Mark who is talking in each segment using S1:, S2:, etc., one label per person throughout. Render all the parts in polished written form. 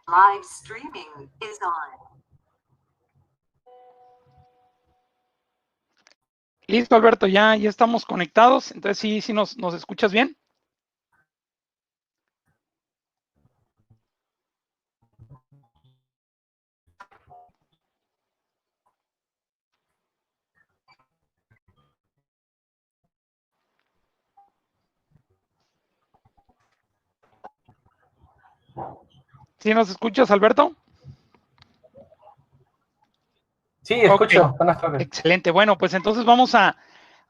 S1: Live streaming is on.
S2: Listo, Alberto, ya estamos conectados. Entonces, sí nos escuchas bien. ¿Sí nos escuchas, Alberto?
S3: Sí, escucho.
S2: Okay.
S3: Buenas tardes.
S2: Excelente. Bueno, pues entonces vamos a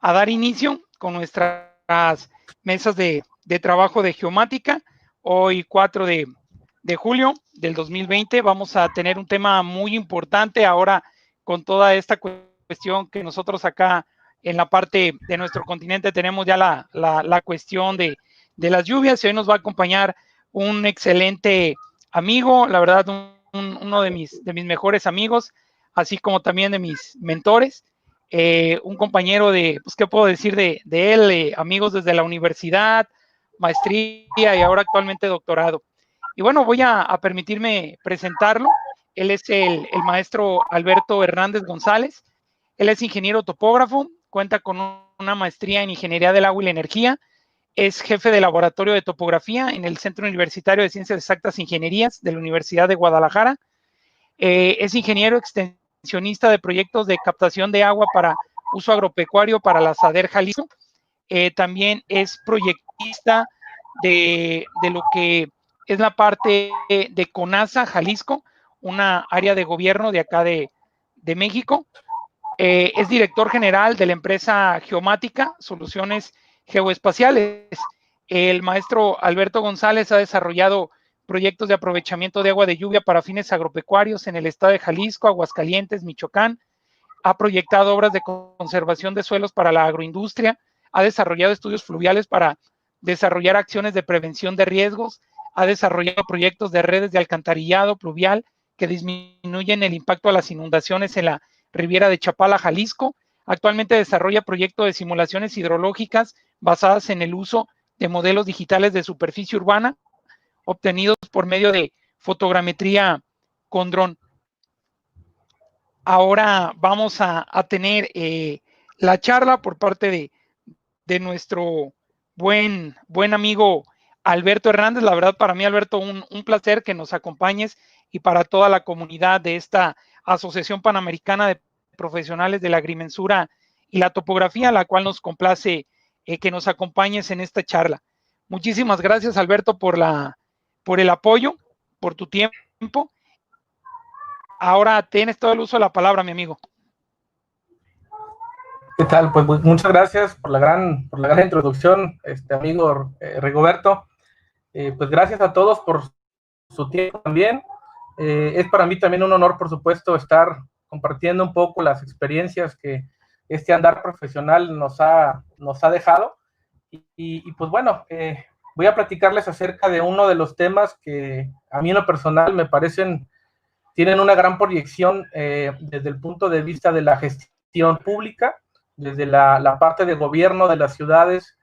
S2: dar inicio con nuestras mesas de trabajo de geomática. Hoy 4 de julio del 2020 vamos a tener un tema muy importante ahora con toda esta cuestión que nosotros acá en la parte de nuestro continente tenemos ya la cuestión de las lluvias, y hoy nos va a acompañar un excelente amigo, la verdad, uno de mis mejores amigos, así como también de mis mentores, un compañero de, pues, ¿qué puedo decir de él? Amigos desde la universidad, maestría y ahora actualmente doctorado. Y bueno, voy a permitirme presentarlo. Él es el maestro Alberto Hernández González. Él es ingeniero topógrafo, cuenta con una maestría en Ingeniería del Agua y la Energía, es jefe de laboratorio de topografía en el Centro Universitario de Ciencias Exactas e Ingenierías de la Universidad de Guadalajara. Es ingeniero extensionista de proyectos de captación de agua para uso agropecuario para la SADER Jalisco. También es proyectista de lo que es la parte de CONASA Jalisco, una área de gobierno de acá de México. Es director general de la empresa Geomática Soluciones Geoespaciales. El maestro Alberto González ha desarrollado proyectos de aprovechamiento de agua de lluvia para fines agropecuarios en el estado de Jalisco, Aguascalientes, Michoacán. Ha proyectado obras de conservación de suelos para la agroindustria, ha desarrollado estudios fluviales para desarrollar acciones de prevención de riesgos, ha desarrollado proyectos de redes de alcantarillado pluvial que disminuyen el impacto a las inundaciones en la Riviera de Chapala, Jalisco. Actualmente desarrolla proyectos de simulaciones hidrológicas basadas en el uso de modelos digitales de superficie urbana obtenidos por medio de fotogrametría con dron. Ahora vamos a tener la charla por parte de nuestro buen amigo Alberto Hernández. La verdad, para mí, Alberto, un placer que nos acompañes, y para toda la comunidad de esta Asociación Panamericana de Profesionales de la Agrimensura y la Topografía, la cual nos complace que nos acompañes en esta charla. Muchísimas gracias, Alberto, por el apoyo, por tu tiempo. Ahora tienes todo el uso de la palabra, mi amigo.
S3: ¿Qué tal? Pues muchas gracias por la gran introducción, amigo Rigoberto. Pues gracias a todos por su tiempo también. Es para mí también un honor, por supuesto, estar compartiendo un poco las experiencias que este andar profesional nos ha dejado. Y pues bueno, voy a platicarles acerca de uno de los temas que a mí en lo personal me parecen, tienen una gran proyección desde el punto de vista de la gestión pública, desde la parte de gobierno de las ciudades.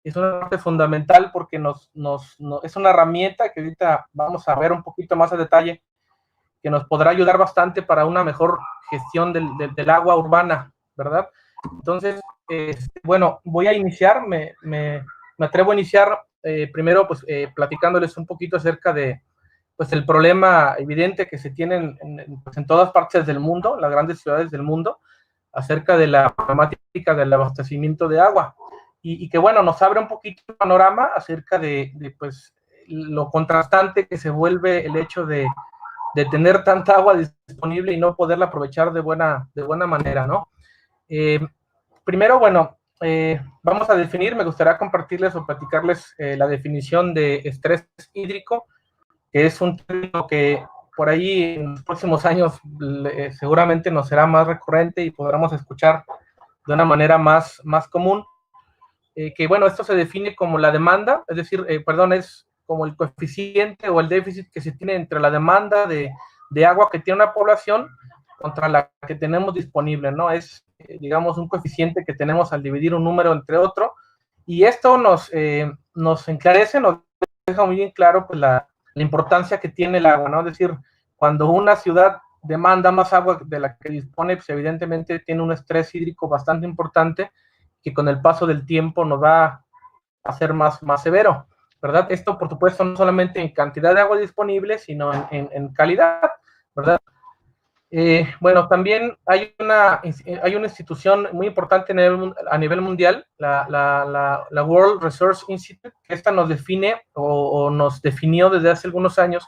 S3: Es una parte fundamental porque es una herramienta que ahorita vamos a ver un poquito más a detalle, que nos podrá ayudar bastante para una mejor gestión del agua urbana, ¿verdad? Entonces, bueno, voy a iniciar, me atrevo a iniciar primero pues platicándoles un poquito acerca de pues el problema evidente que se tiene en todas partes del mundo, las grandes ciudades del mundo, acerca de la problemática del abastecimiento de agua, y que bueno, nos abre un poquito el panorama acerca de pues lo contrastante que se vuelve el hecho de tener tanta agua disponible y no poderla aprovechar de buena manera, ¿no? Primero, bueno, vamos a definir, me gustaría compartirles o platicarles la definición de estrés hídrico, que es un término que por ahí en los próximos años seguramente nos será más recurrente y podremos escuchar de una manera más común, que bueno, esto se define como la demanda, es decir, es como el coeficiente o el déficit que se tiene entre la demanda de agua que tiene una población contra la que tenemos disponible, ¿no? Es, digamos, un coeficiente que tenemos al dividir un número entre otro, y esto nos enclarece, nos deja muy bien claro pues la importancia que tiene el agua, ¿no? Es decir, cuando una ciudad demanda más agua de la que dispone, pues evidentemente tiene un estrés hídrico bastante importante que con el paso del tiempo nos va a hacer más severo, ¿verdad? Esto, por supuesto, no solamente en cantidad de agua disponible, sino en calidad, ¿verdad? Bueno, también hay una institución muy importante a nivel mundial, la World Resource Institute, que esta nos define o nos definió desde hace algunos años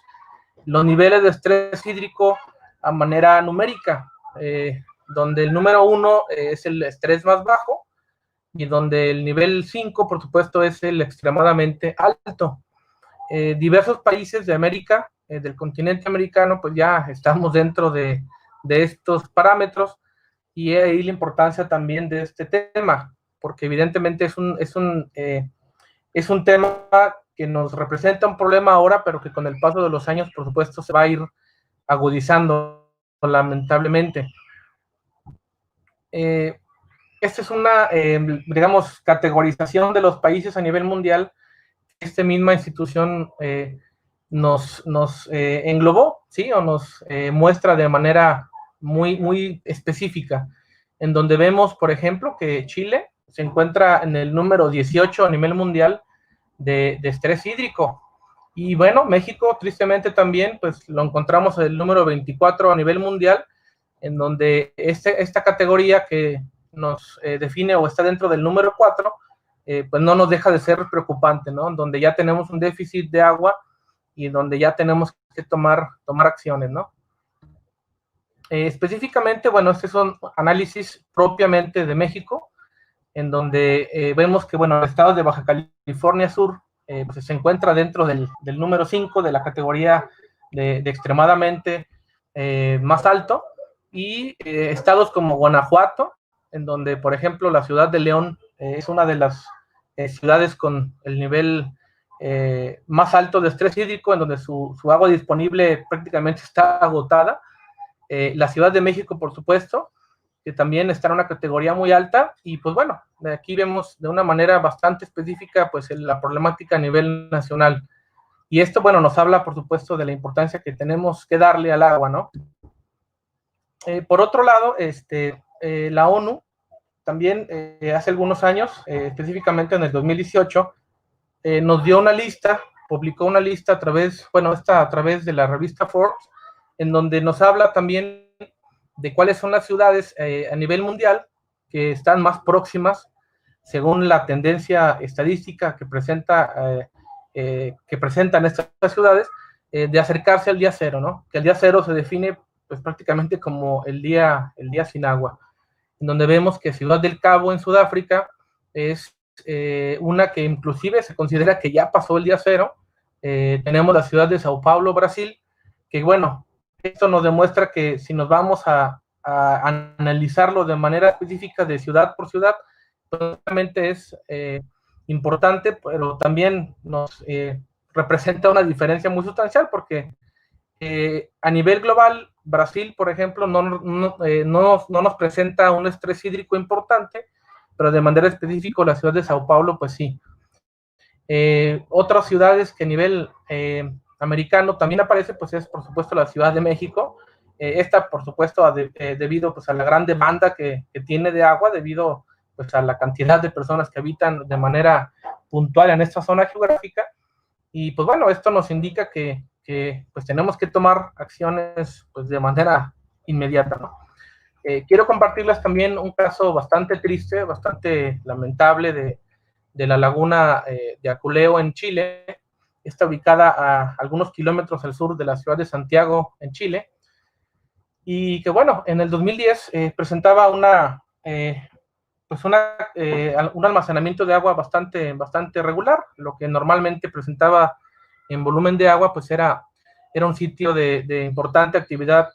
S3: los niveles de estrés hídrico a manera numérica, donde el número 1 es el estrés más bajo y donde el nivel 5, por supuesto, es el extremadamente alto. Diversos países de América, del continente americano, pues ya estamos dentro de estos parámetros, y ahí la importancia también de este tema, porque evidentemente es un tema que nos representa un problema ahora, pero que con el paso de los años, por supuesto, se va a ir agudizando, lamentablemente. Esta es una, digamos, categorización de los países a nivel mundial. Esta misma institución nos englobó, ¿sí? O nos muestra de manera muy específica, en donde vemos, por ejemplo, que Chile se encuentra en el número 18 a nivel mundial de estrés hídrico. Y bueno, México, tristemente también, pues lo encontramos en el número 24 a nivel mundial, en donde esta categoría que nos define o está dentro del número 4, pues no nos deja de ser preocupante, ¿no? Donde ya tenemos un déficit de agua y donde ya tenemos que tomar acciones, ¿no? Específicamente, bueno, este es un análisis propiamente de México, en donde vemos que, bueno, el estado de Baja California Sur pues se encuentra dentro del número 5 de la categoría de extremadamente más alto, y estados como Guanajuato, en donde, por ejemplo, la ciudad de León es una de las ciudades con el nivel más alto de estrés hídrico, en donde su agua disponible prácticamente está agotada. La Ciudad de México, por supuesto, que también está en una categoría muy alta, y pues bueno, aquí vemos de una manera bastante específica pues la problemática a nivel nacional. Y esto, bueno, nos habla, por supuesto, de la importancia que tenemos que darle al agua, ¿no? Por otro lado, la ONU también hace algunos años, específicamente en el 2018, nos dio una lista, publicó una lista a través de la revista Forbes, en donde nos habla también de cuáles son las ciudades a nivel mundial que están más próximas, según la tendencia estadística que presentan estas ciudades, de acercarse al día cero, ¿no? Que el día cero se define pues prácticamente como el día sin agua, en donde vemos que Ciudad del Cabo en Sudáfrica es una que inclusive se considera que ya pasó el día cero. Tenemos la ciudad de Sao Paulo, Brasil, que bueno, esto nos demuestra que si nos vamos a analizarlo de manera específica de ciudad por ciudad, realmente es importante, pero también nos representa una diferencia muy sustancial, porque a nivel global, Brasil, por ejemplo, no nos presenta un estrés hídrico importante, pero de manera específica la ciudad de Sao Paulo, pues sí. Otras ciudades que a nivel americano también aparece, pues es por supuesto la Ciudad de México. Esta, por supuesto, debido pues a la gran demanda que tiene de agua, debido pues a la cantidad de personas que habitan de manera puntual en esta zona geográfica. Y pues bueno, esto nos indica que pues tenemos que tomar acciones pues de manera inmediata, ¿no? Quiero compartirles también un caso bastante triste, bastante lamentable de la laguna de Aculeo en Chile. Está ubicada a algunos kilómetros al sur de la ciudad de Santiago, en Chile, y que bueno, en el 2010 presentaba un almacenamiento de agua bastante regular. Lo que normalmente presentaba en volumen de agua pues era un sitio de importante actividad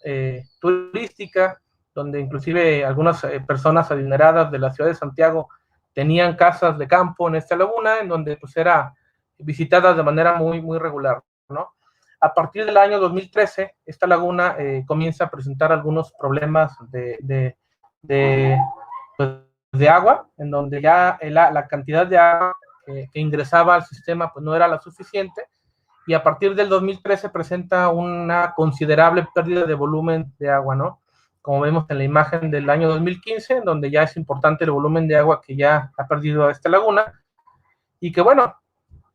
S3: turística, donde inclusive algunas personas adineradas de la ciudad de Santiago tenían casas de campo en esta laguna, en donde pues era visitada de manera muy regular, ¿no? A partir del año 2013, esta laguna comienza a presentar algunos problemas de agua, en donde ya la cantidad de agua que ingresaba al sistema pues no era la suficiente, y a partir del 2013 presenta una considerable pérdida de volumen de agua, ¿no? Como vemos en la imagen del año 2015, donde ya es importante el volumen de agua que ya ha perdido esta laguna, y que bueno,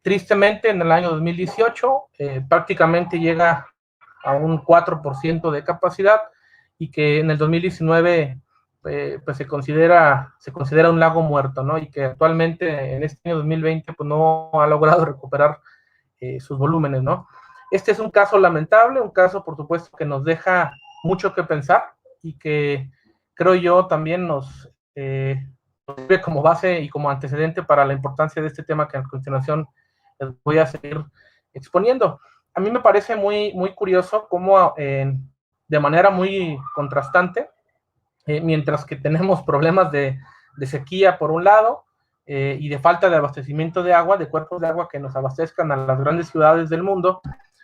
S3: tristemente en el año 2018 prácticamente llega a un 4% de capacidad, y que en el 2019 pues se considera un lago muerto, ¿no? Y que actualmente en este año 2020 pues no ha logrado recuperar sus volúmenes, ¿no? Este es un caso lamentable, un caso por supuesto que nos deja mucho que pensar, y que creo yo también nos sirve como base y como antecedente para la importancia de este tema que a continuación les voy a seguir exponiendo. A mí me parece muy, muy curioso cómo de manera muy contrastante, mientras que tenemos problemas de sequía por un lado, y de falta de abastecimiento de agua, de cuerpos de agua que nos abastezcan a las grandes ciudades del mundo,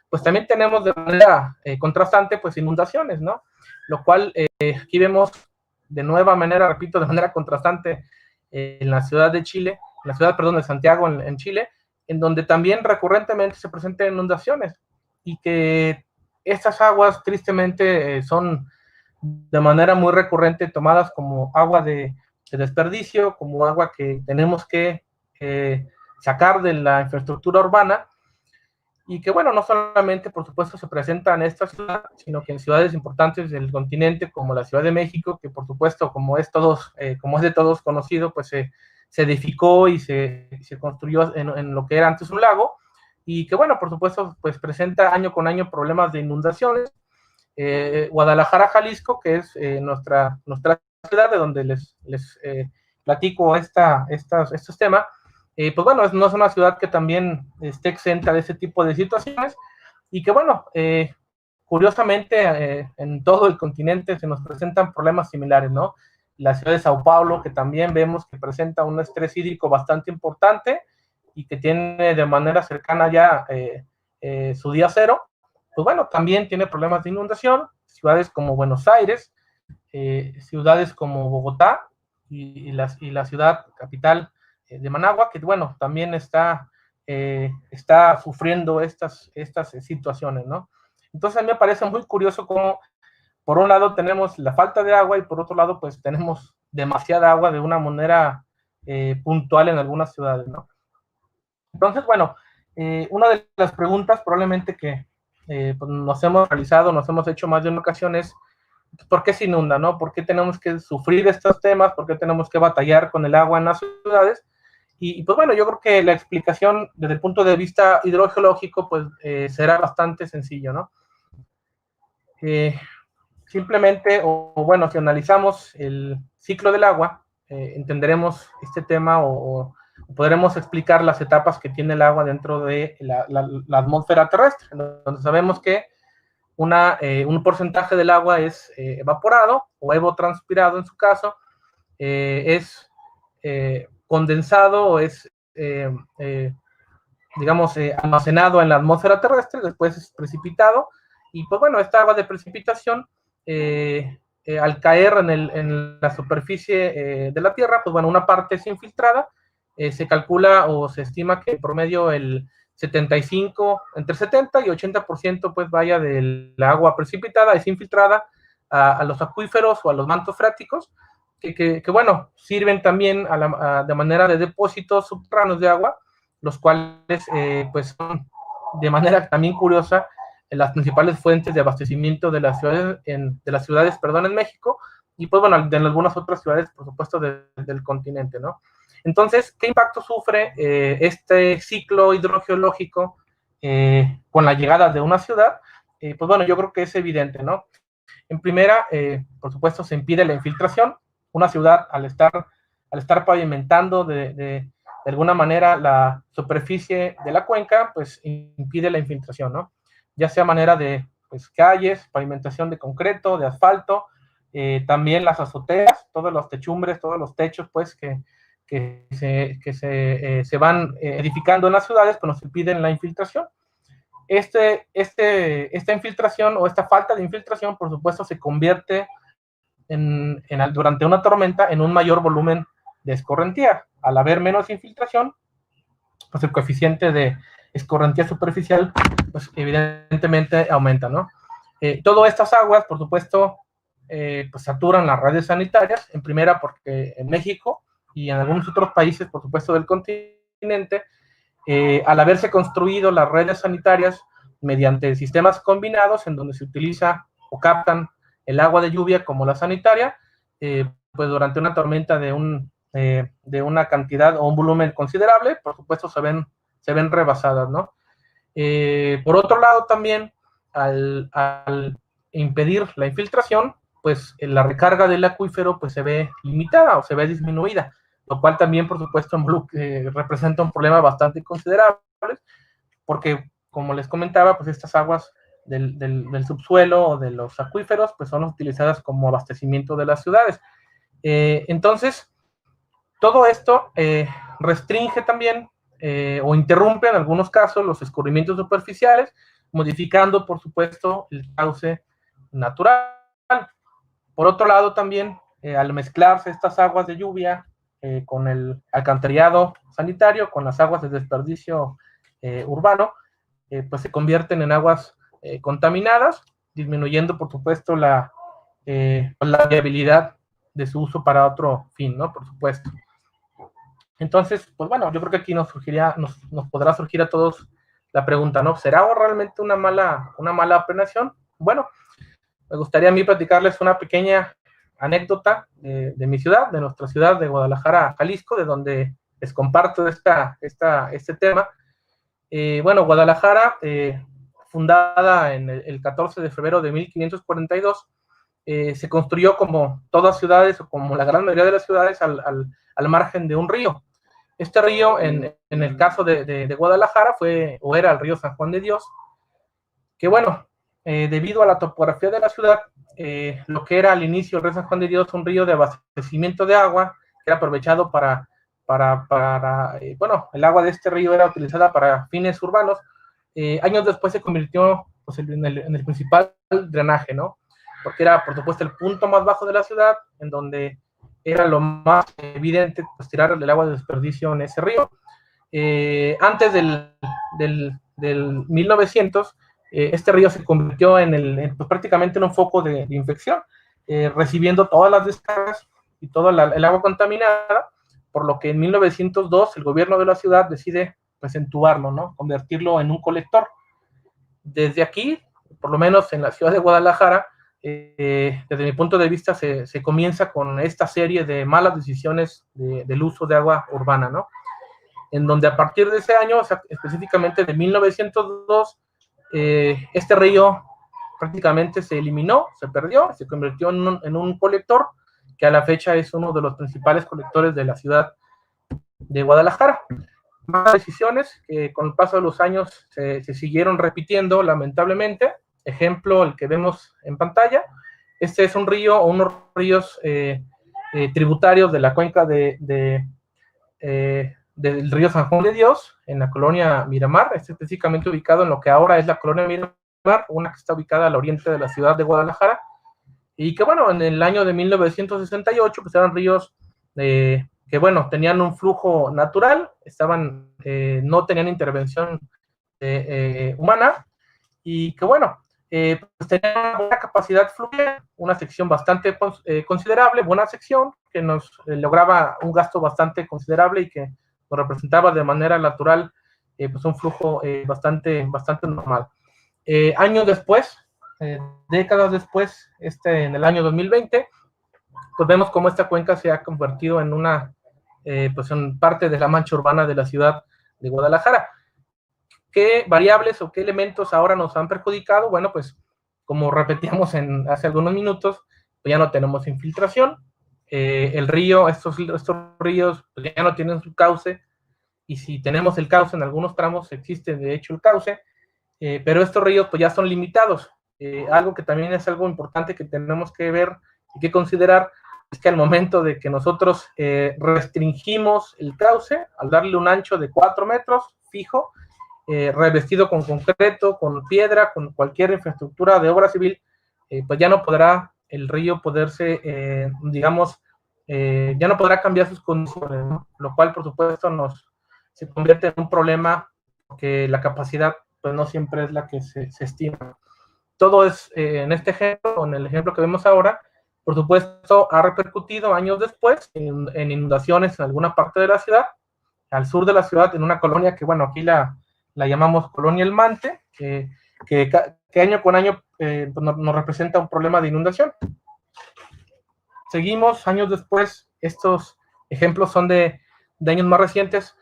S3: pues también tenemos de manera contrastante pues inundaciones, ¿no? Lo cual aquí vemos de nueva manera, repito, de manera contrastante en la ciudad de Chile, en la ciudad, perdón, de Santiago en Chile, en donde también recurrentemente se presentan inundaciones, y que estas aguas tristemente son de manera muy recurrente tomadas como agua de desperdicio, como agua que tenemos que sacar de la infraestructura urbana, y que bueno, no solamente por supuesto se presenta en esta ciudad, sino que en ciudades importantes del continente como la Ciudad de México, que por supuesto como es de todos conocido, pues se edificó y se construyó en lo que era antes un lago, y que bueno, por supuesto pues presenta año con año problemas de inundaciones. Guadalajara, Jalisco, que es nuestra ciudad de donde les platico estos temas, pues bueno, no es una ciudad que también esté exenta de ese tipo de situaciones, y que bueno, curiosamente en todo el continente se nos presentan problemas similares, ¿no? La ciudad de Sao Paulo, que también vemos que presenta un estrés hídrico bastante importante, y que tiene de manera cercana ya su día cero, pues bueno, también tiene problemas de inundación. Ciudades como Buenos Aires, ciudades como Bogotá y la ciudad capital de Managua, que bueno, también está sufriendo estas situaciones, ¿no? Entonces a mí me parece muy curioso cómo por un lado tenemos la falta de agua, y por otro lado pues tenemos demasiada agua de una manera puntual en algunas ciudades, ¿no? Entonces, bueno, una de las preguntas probablemente que pues nos hemos realizado, nos hemos hecho más de una ocasión es, ¿por qué se inunda, no? ¿Por qué tenemos que sufrir estos temas? ¿Por qué tenemos que batallar con el agua en las ciudades? Y pues bueno, yo creo que la explicación desde el punto de vista hidrogeológico pues será bastante sencillo, ¿no? Simplemente, o bueno, si analizamos el ciclo del agua, entenderemos este tema o podremos explicar las etapas que tiene el agua dentro de la atmósfera terrestre, donde sabemos que un porcentaje del agua es evaporado o evotranspirado en su caso, es condensado o es, digamos, almacenado en la atmósfera terrestre, después es precipitado, y pues bueno, esta agua de precipitación, al caer en la superficie de la Tierra, pues bueno, una parte es infiltrada, se calcula o se estima que en promedio entre 70 y 80% pues vaya de la agua precipitada, es infiltrada a los acuíferos o a los mantos freáticos, que bueno, sirven también de manera de depósitos subterráneos de agua, los cuales pues son de manera también curiosa las principales fuentes de abastecimiento de las ciudades, en México, y pues bueno, en algunas otras ciudades, por supuesto, del continente, ¿no? Entonces, ¿qué impacto sufre este ciclo hidrogeológico con la llegada de una ciudad? Pues bueno, yo creo que es evidente, ¿no? En primera, por supuesto, se impide la infiltración. Una ciudad, al estar pavimentando de alguna manera la superficie de la cuenca, pues impide la infiltración, ¿no? Ya sea manera de pues, calles, pavimentación de concreto, de asfalto, también las azoteas, todos los techumbres, todos los techos, pues, que se van edificando en las ciudades, pues nos impiden la infiltración. Esta infiltración o esta falta de infiltración, por supuesto, se convierte durante una tormenta en un mayor volumen de escorrentía. Al haber menos infiltración, pues el coeficiente de escorrentía superficial, pues evidentemente aumenta, ¿no? Todas estas aguas, por supuesto, pues saturan las redes sanitarias, en primera porque en México y en algunos otros países, por supuesto, del continente, al haberse construido las redes sanitarias mediante sistemas combinados en donde se utiliza o captan el agua de lluvia como la sanitaria, pues durante una tormenta de una cantidad o un volumen considerable, por supuesto se ven rebasadas, ¿no? Por otro lado también, al impedir la infiltración, pues la recarga del acuífero pues se ve limitada o se ve disminuida, lo cual también, por supuesto, representa un problema bastante considerable, porque, como les comentaba, pues estas aguas del subsuelo o de los acuíferos pues son utilizadas como abastecimiento de las ciudades. Entonces, todo esto restringe también o interrumpe en algunos casos los escurrimientos superficiales, modificando, por supuesto, el cauce natural. Por otro lado, también, al mezclarse estas aguas de lluvia con el alcantarillado sanitario, con las aguas de desperdicio urbano, pues se convierten en aguas contaminadas, disminuyendo, por supuesto, la viabilidad de su uso para otro fin, ¿no? Por supuesto. Entonces, pues bueno, yo creo que aquí nos podrá surgir a todos la pregunta, ¿no? ¿Será realmente una mala planeación? Bueno, me gustaría a mí platicarles una pequeña anécdota de mi ciudad, de nuestra ciudad de Guadalajara, Jalisco, de donde les comparto este tema. Bueno, Guadalajara, fundada en el 14 de febrero de 1542, se construyó como todas ciudades, o como la gran mayoría de las ciudades, al margen de un río. Este río, en el caso de Guadalajara, era el río San Juan de Dios, que bueno, debido a la topografía de la ciudad, lo que era al inicio el río San Juan de Dios, un río de abastecimiento de agua, que era aprovechado bueno, el agua de este río era utilizada para fines urbanos. Años después se convirtió pues, en el principal drenaje, ¿no? Porque era, por supuesto, el punto más bajo de la ciudad, en donde era lo más evidente pues, tirar el agua de desperdicio en ese río. Antes del 1900, este río se convirtió pues, prácticamente en un foco de infección, recibiendo todas las descargas y toda el agua contaminada, por lo que en 1902 el gobierno de la ciudad decide pues entubarlo, ¿no? Convertirlo en un colector. Desde aquí, por lo menos en la ciudad de Guadalajara, desde mi punto de vista, se comienza con esta serie de malas decisiones del uso de agua urbana, ¿no? En donde a partir de ese año, o sea, específicamente de 1902, este río prácticamente se eliminó, se perdió, se convirtió en un colector, que a la fecha es uno de los principales colectores de la ciudad de Guadalajara. Más decisiones que con el paso de los años se siguieron repitiendo, lamentablemente. Ejemplo, el que vemos en pantalla. Este es un río o unos ríos tributarios de la cuenca del río San Juan de Dios, en la colonia Miramar, específicamente ubicado en lo que ahora es la colonia Miramar, una que está ubicada al oriente de la ciudad de Guadalajara, y que bueno, en el año de 1968, pues eran ríos que bueno, tenían un flujo natural, no tenían intervención humana, y que bueno, pues tenían una buena capacidad fluvial, una sección bastante considerable, buena sección, que nos lograba un gasto bastante considerable y que nos representaba de manera natural pues un flujo bastante normal. Años después, décadas después, en el año 2020, pues vemos cómo esta cuenca se ha convertido en pues en parte de la mancha urbana de la ciudad de Guadalajara. ¿Qué variables o qué elementos ahora nos han perjudicado? Bueno, pues como repetíamos hace algunos minutos, pues ya no tenemos infiltración. El río, estos ríos pues ya no tienen su cauce, y si tenemos el cauce en algunos tramos existe de hecho el cauce, pero estos ríos pues ya son limitados. Algo que también es algo importante que tenemos que ver y que considerar es que al momento de que nosotros restringimos el cauce, al darle un ancho de 4 metros fijo, revestido con concreto, con piedra, con cualquier infraestructura de obra civil, pues ya no podrá el río ya no podrá cambiar sus condiciones, ¿no? Lo cual, por supuesto, se convierte en un problema porque la capacidad pues no siempre es la que se estima. Todo es, en este ejemplo, en el ejemplo que vemos ahora, por supuesto, ha repercutido años después en inundaciones en alguna parte de la ciudad, al sur de la ciudad, en una colonia que, bueno, aquí la llamamos Colonia El Mante, que año con año nos representa un problema de inundación. Seguimos años después, estos ejemplos son de años más recientes,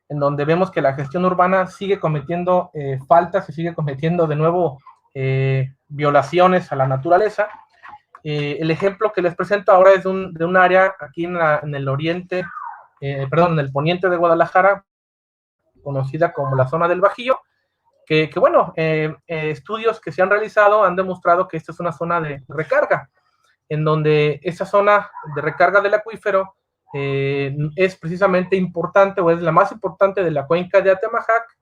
S3: en donde vemos que la gestión urbana sigue cometiendo faltas y sigue cometiendo de nuevo violaciones a la naturaleza. El ejemplo que les presento ahora es de un área aquí en el oriente, en el poniente de Guadalajara, conocida como la zona del Bajío, que bueno, estudios que se han realizado han demostrado que esta es una zona de recarga, en donde esa zona de recarga del acuífero es precisamente importante, o es la más importante de la cuenca de Atemajac,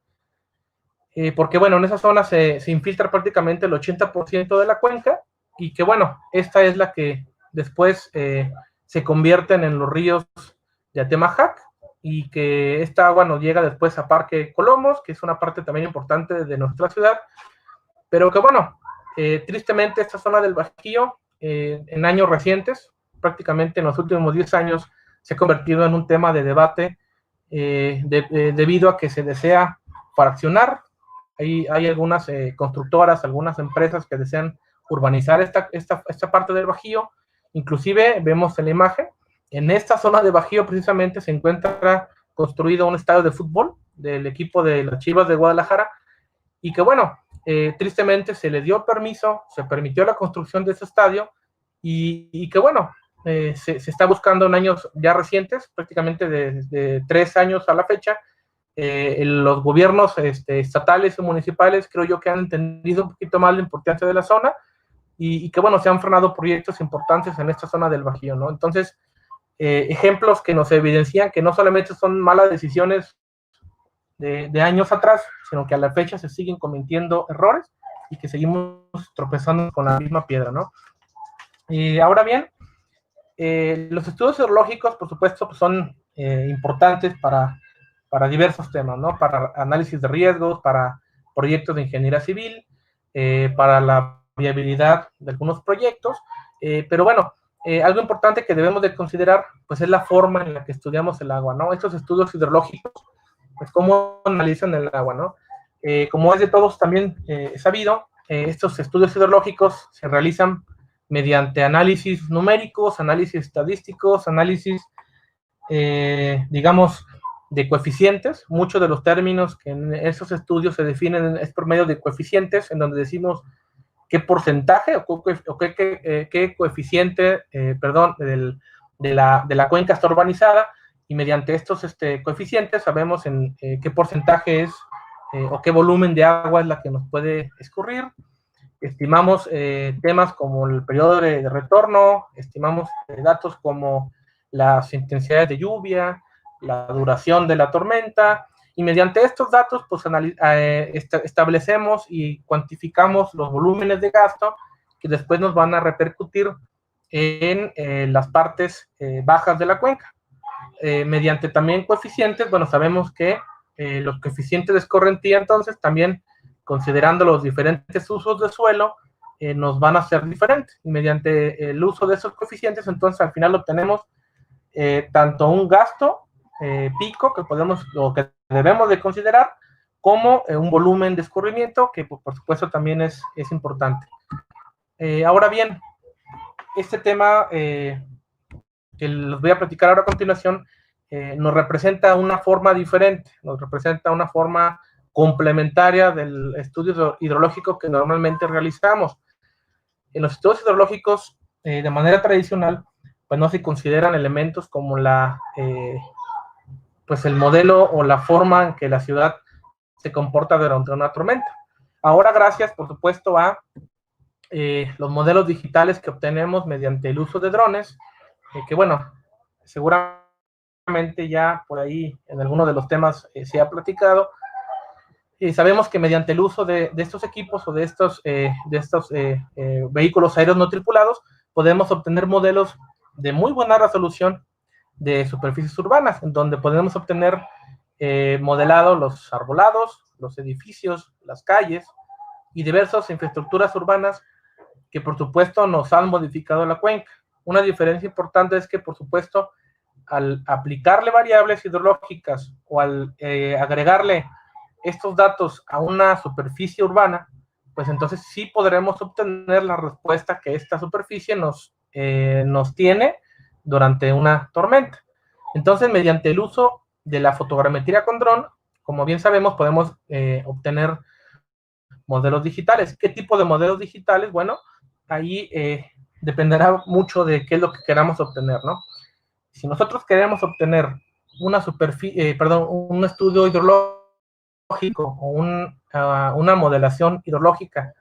S3: porque bueno, en esa zona se infiltra prácticamente el 80% de la cuenca, y que bueno, esta es la que después se convierten en los ríos de Atemajac, y que esta agua nos llega después a Parque Colomos, que es una parte también importante de nuestra ciudad, pero que bueno, tristemente esta zona del Bajío, en años recientes, prácticamente en los últimos 10 años, se ha convertido en un tema de debate debido a que se desea fraccionar. Hay algunas constructoras, algunas empresas que desean urbanizar esta parte del Bajío. Inclusive vemos en la imagen, en esta zona de Bajío precisamente se encuentra construido un estadio de fútbol del equipo de las Chivas de Guadalajara, y que bueno, tristemente se le dio permiso, se permitió la construcción de ese estadio, y que bueno, se está buscando en años ya recientes, prácticamente de 3 años a la fecha, los gobiernos estatales y municipales creo yo que han entendido un poquito más la importancia de la zona, y que bueno, se han frenado proyectos importantes en esta zona del Bajío, ¿no? Entonces, ejemplos que nos evidencian que no solamente son malas decisiones de años atrás, sino que a la fecha se siguen cometiendo errores y que seguimos tropezando con la misma piedra, ¿no? Y ahora bien, los estudios hidrológicos, por supuesto, pues son importantes para diversos temas, ¿no? Para análisis de riesgos, para proyectos de ingeniería civil, para la viabilidad de algunos proyectos, pero bueno, algo importante que debemos de considerar, pues es la forma en la que estudiamos el agua, ¿no? Estos estudios hidrológicos, pues cómo analizan el agua, ¿no? Como es de todos también sabido, estos estudios hidrológicos se realizan mediante análisis numéricos, análisis estadísticos, análisis, digamos, de coeficientes. Muchos de los términos que en esos estudios se definen es por medio de coeficientes, en donde decimos qué porcentaje o qué coeficiente, de la cuenca está urbanizada, y mediante estos coeficientes sabemos en qué porcentaje es o qué volumen de agua es la que nos puede escurrir. Estimamos temas como el periodo de retorno, estimamos datos como las intensidades de lluvia, la duración de la tormenta, y mediante estos datos pues establecemos y cuantificamos los volúmenes de gasto que después nos van a repercutir en las partes bajas de la cuenca. Mediante también coeficientes, bueno, sabemos que los coeficientes de escorrentía, entonces también considerando los diferentes usos de suelo, nos van a ser diferentes, y mediante el uso de esos coeficientes, entonces al final obtenemos tanto un gasto pico que podemos o que debemos de considerar, como un volumen de escurrimiento que por supuesto también es importante. Ahora bien, este tema que les voy a platicar ahora a continuación nos representa una forma diferente, nos representa una forma complementaria del estudio hidrológico que normalmente realizamos. En los estudios hidrológicos, de manera tradicional, pues no se consideran elementos como pues el modelo o la forma en que la ciudad se comporta durante una tormenta. Ahora, gracias, por supuesto, a los modelos digitales que obtenemos mediante el uso de drones, que bueno, seguramente ya por ahí en alguno de los temas se ha platicado, y sabemos que mediante el uso de estos equipos o de estos vehículos aéreos no tripulados, podemos obtener modelos de muy buena resolución de superficies urbanas, en donde podemos obtener modelado los arbolados, los edificios, las calles y diversas infraestructuras urbanas que por supuesto nos han modificado la cuenca. Una diferencia importante es que por supuesto al aplicarle variables hidrológicas o al agregarle estos datos a una superficie urbana, pues entonces sí podremos obtener la respuesta que esta superficie nos tiene durante una tormenta. Entonces, mediante el uso de la fotogrametría con dron, como bien sabemos, podemos obtener modelos digitales. ¿Qué tipo de modelos digitales? Bueno, ahí dependerá mucho de qué es lo que queramos obtener, ¿no? Si nosotros queremos obtener una un estudio hidrológico o una modelación hidrológica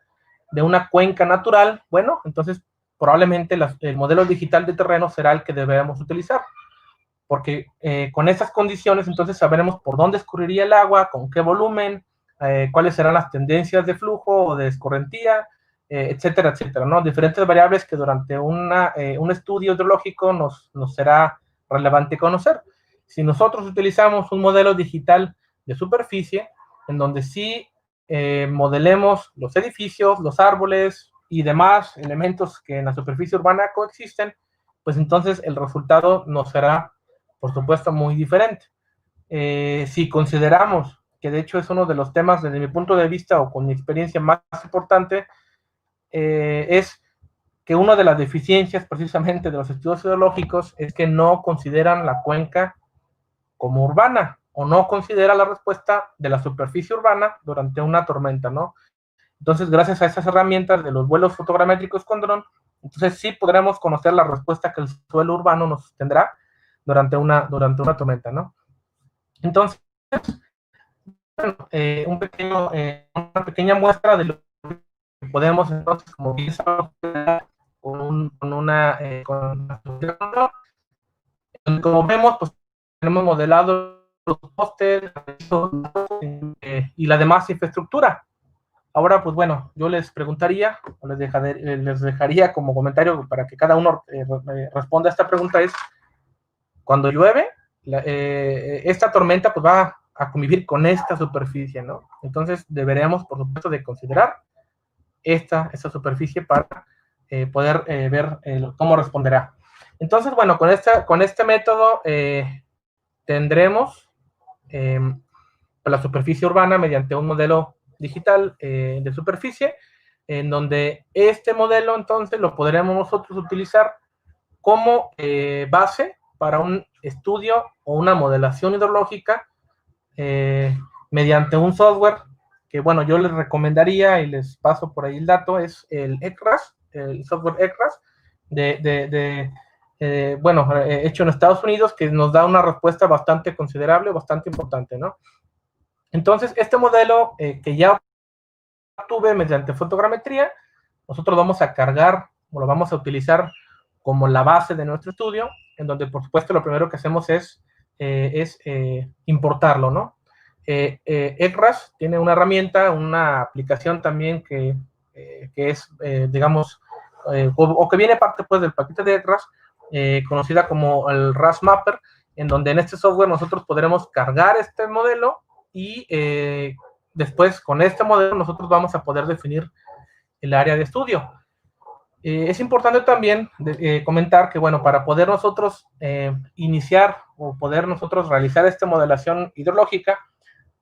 S3: de una cuenca natural, bueno, entonces probablemente el modelo digital de terreno será el que debemos utilizar, porque con esas condiciones entonces sabremos por dónde escurriría el agua, con qué volumen, cuáles serán las tendencias de flujo o de escorrentía, etcétera, etcétera, ¿no? Diferentes variables que durante un estudio hidrológico nos será relevante conocer. Si nosotros utilizamos un modelo digital de superficie, en donde sí modelemos los edificios, los árboles y demás elementos que en la superficie urbana coexisten, pues entonces el resultado nos será, por supuesto, muy diferente. Si consideramos, que de hecho es uno de los temas desde mi punto de vista o con mi experiencia más importante, es que una de las deficiencias precisamente de los estudios hidrológicos es que no consideran la cuenca como urbana o no considera la respuesta de la superficie urbana durante una tormenta, ¿no? Entonces, gracias a esas herramientas de los vuelos fotogramétricos con dron, entonces sí podremos conocer la respuesta que el suelo urbano nos tendrá durante una tormenta, ¿no? Entonces, bueno, una pequeña muestra de lo que podemos, entonces, como bien sabemos, como vemos, pues tenemos modelado los postes y la demás infraestructura. Ahora, pues bueno, yo les preguntaría, o les dejaría como comentario para que cada uno responda a esta pregunta es, cuando llueve, esta tormenta pues va a convivir con esta superficie, ¿no? Entonces deberemos, por supuesto, de considerar esta superficie para poder ver cómo responderá. Entonces, bueno, con este método tendremos la superficie urbana mediante un modelo digital de superficie, en donde este modelo entonces lo podremos nosotros utilizar como base para un estudio o una modelación hidrológica mediante un software que, bueno, yo les recomendaría y les paso por ahí el dato, es el ECRAS, el software ECRAS, hecho en Estados Unidos, que nos da una respuesta bastante considerable, bastante importante, ¿no? Entonces, este modelo que ya obtuve mediante fotogrametría, nosotros vamos a cargar o lo vamos a utilizar como la base de nuestro estudio, en donde, por supuesto, lo primero que hacemos es importarlo, ¿no? ECRAS tiene una herramienta, una aplicación también que es, digamos, o que viene parte pues del paquete de ECRAS, conocida como el RAS Mapper, en donde en este software nosotros podremos cargar este modelo y después con este modelo nosotros vamos a poder definir el área de estudio. Es importante también comentar que, bueno, para poder nosotros iniciar o poder nosotros realizar esta modelación hidrológica,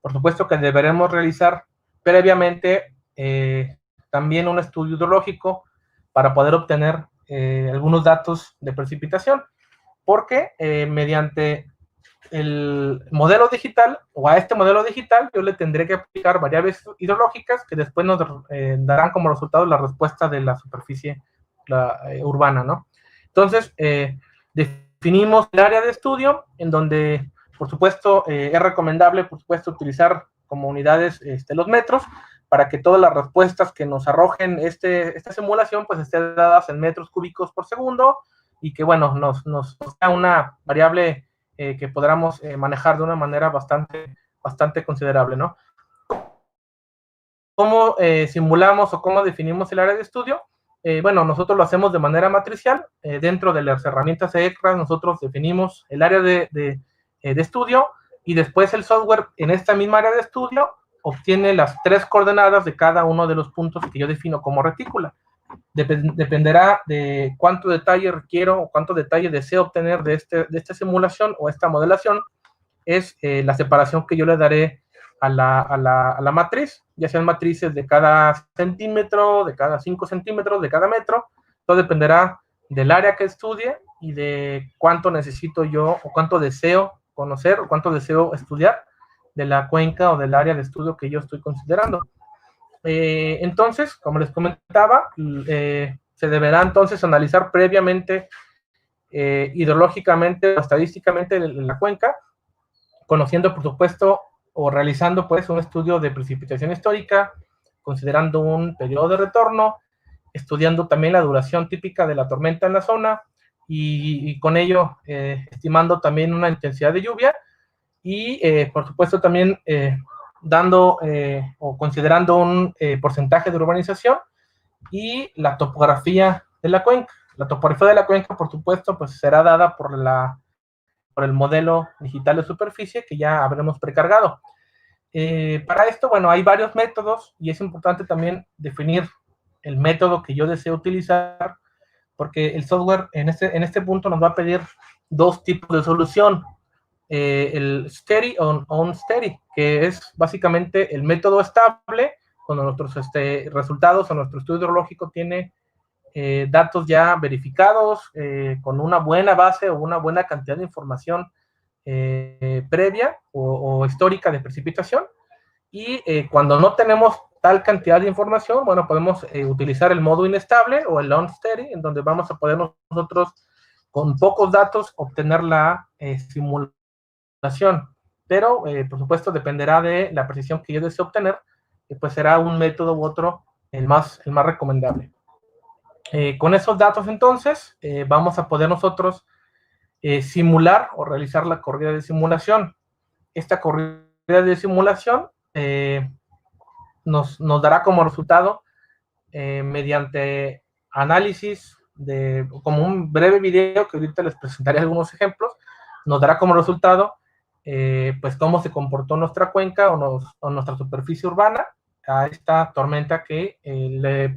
S3: por supuesto que deberemos realizar previamente también un estudio hidrológico para poder obtener algunos datos de precipitación, porque mediante el modelo digital o a este modelo digital yo le tendré que aplicar variables hidrológicas que después nos darán como resultado la respuesta de la superficie urbana, ¿no? Entonces, definimos el área de estudio en donde, por supuesto, es recomendable, por supuesto, utilizar como unidades los metros para que todas las respuestas que nos arrojen esta simulación pues estén dadas en metros cúbicos por segundo y que, bueno, nos da una variable que podamos manejar de una manera bastante considerable, ¿no? ¿Cómo simulamos o cómo definimos el área de estudio? Bueno, nosotros lo hacemos de manera matricial. Dentro de las herramientas de ECRAS nosotros definimos el área de estudio y después el software en esta misma área de estudio obtiene las 3 coordenadas de cada uno de los puntos que yo defino como retícula. Dependerá de cuánto detalle requiero o cuánto detalle deseo obtener de esta simulación o esta modelación, es la separación que yo le daré a la matriz, ya sean matrices de cada centímetro, de cada 5 centímetros, de cada metro. Todo dependerá del área que estudie y de cuánto necesito yo o cuánto deseo conocer o cuánto deseo estudiar de la cuenca o del área de estudio que yo estoy considerando. Entonces, como les comentaba, se deberá entonces analizar previamente hidrológicamente o estadísticamente la cuenca, conociendo, por supuesto, o realizando pues un estudio de precipitación histórica, considerando un periodo de retorno, estudiando también la duración típica de la tormenta en la zona y con ello estimando también una intensidad de lluvia y, por supuesto, también dando o considerando un porcentaje de urbanización y la topografía de la cuenca. La topografía de la cuenca, por supuesto, pues será dada por el modelo digital de superficie que ya habremos precargado. Para esto, bueno, hay varios métodos y es importante también definir el método que yo deseo utilizar, porque el software en este punto nos va a pedir 2 tipos de solución. El steady o unsteady, que es básicamente el método estable, cuando nuestros resultados o nuestro estudio hidrológico tiene datos ya verificados, con una buena base o una buena cantidad de información previa o histórica de precipitación. Y cuando no tenemos tal cantidad de información, bueno, podemos utilizar el modo inestable o el unsteady, en donde vamos a poder nosotros, con pocos datos, obtener la simulación. Pero, por supuesto, dependerá de la precisión que yo desee obtener, y pues será un método u otro el más recomendable. Con esos datos, entonces, vamos a poder nosotros simular o realizar la corrida de simulación. Esta corrida de simulación nos dará como resultado, mediante análisis, como un breve video que ahorita les presentaré algunos ejemplos, nos dará como resultado pues cómo se comportó nuestra cuenca o nuestra superficie urbana a esta tormenta que le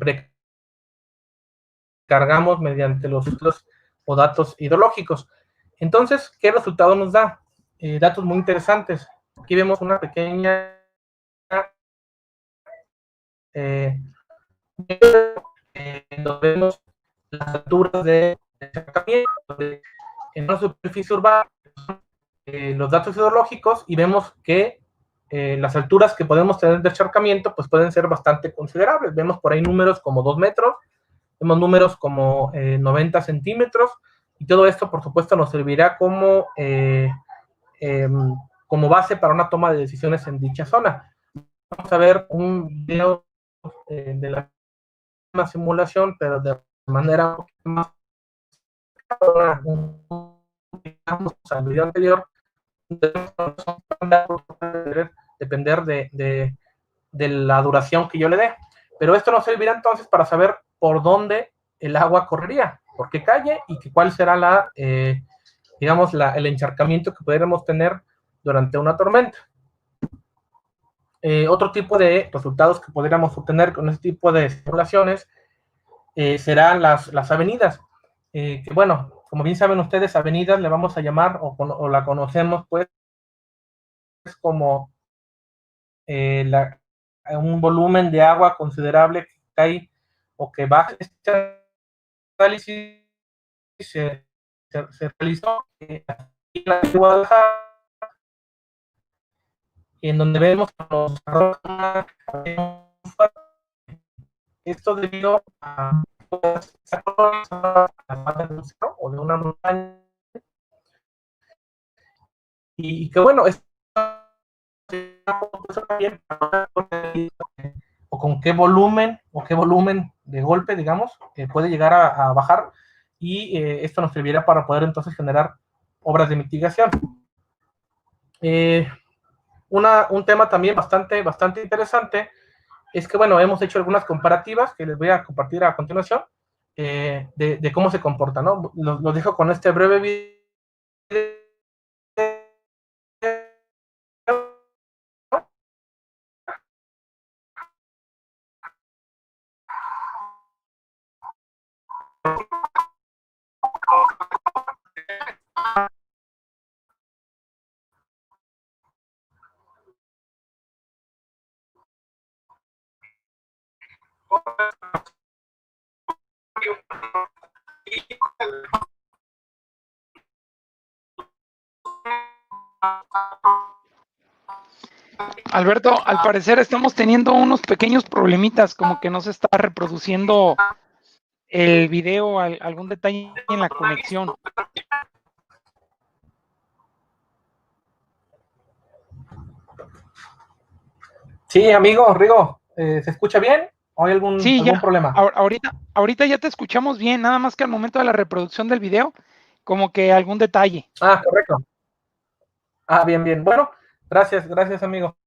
S3: precargamos mediante los ciclos o datos hidrológicos. Entonces, ¿qué resultado nos da? Datos muy interesantes. Aquí vemos una pequeña donde vemos las alturas de encharcamiento en una superficie urbana, los datos hidrológicos, y vemos que las alturas que podemos tener de encharcamiento pues pueden ser bastante considerables. Vemos por ahí números como 2 metros, vemos números como 90 centímetros, y todo esto, por supuesto, nos servirá como base para una toma de decisiones en dicha zona. Vamos a ver un video de la misma simulación, pero de manera más digamos, al video anterior, depender de la duración que yo le dé. Pero esto nos servirá entonces para saber por dónde el agua correría, por qué calle y cuál será digamos, el encharcamiento que podremos tener durante una tormenta. Otro tipo de resultados que podríamos obtener con este tipo de simulaciones serán las avenidas. Que bueno, como bien saben ustedes, avenidas le vamos a llamar o la conocemos pues como un volumen de agua considerable que cae o que baja. Este análisis se realizó en la de Guadalajara, en donde vemos que nos arroja esto debido a o de una montaña, y que bueno, o con qué volumen de golpe, digamos, puede llegar a bajar, y esto nos servirá para poder entonces generar obras de mitigación. Un tema también bastante interesante es que, bueno, hemos hecho algunas comparativas que les voy a compartir a continuación, de cómo se comporta, ¿no? Lo dejo con este breve video
S2: Alberto, al parecer estamos teniendo unos pequeños problemitas, como que no se está reproduciendo el video, algún detalle en la conexión.
S3: Sí, amigo Rigo, ¿se escucha bien? ¿O hay algún problema?
S2: Ahorita ya te escuchamos bien, nada más que al momento de la reproducción del video, como que algún detalle.
S3: Ah, correcto. Ah, bien, bien. Bueno, gracias, amigo.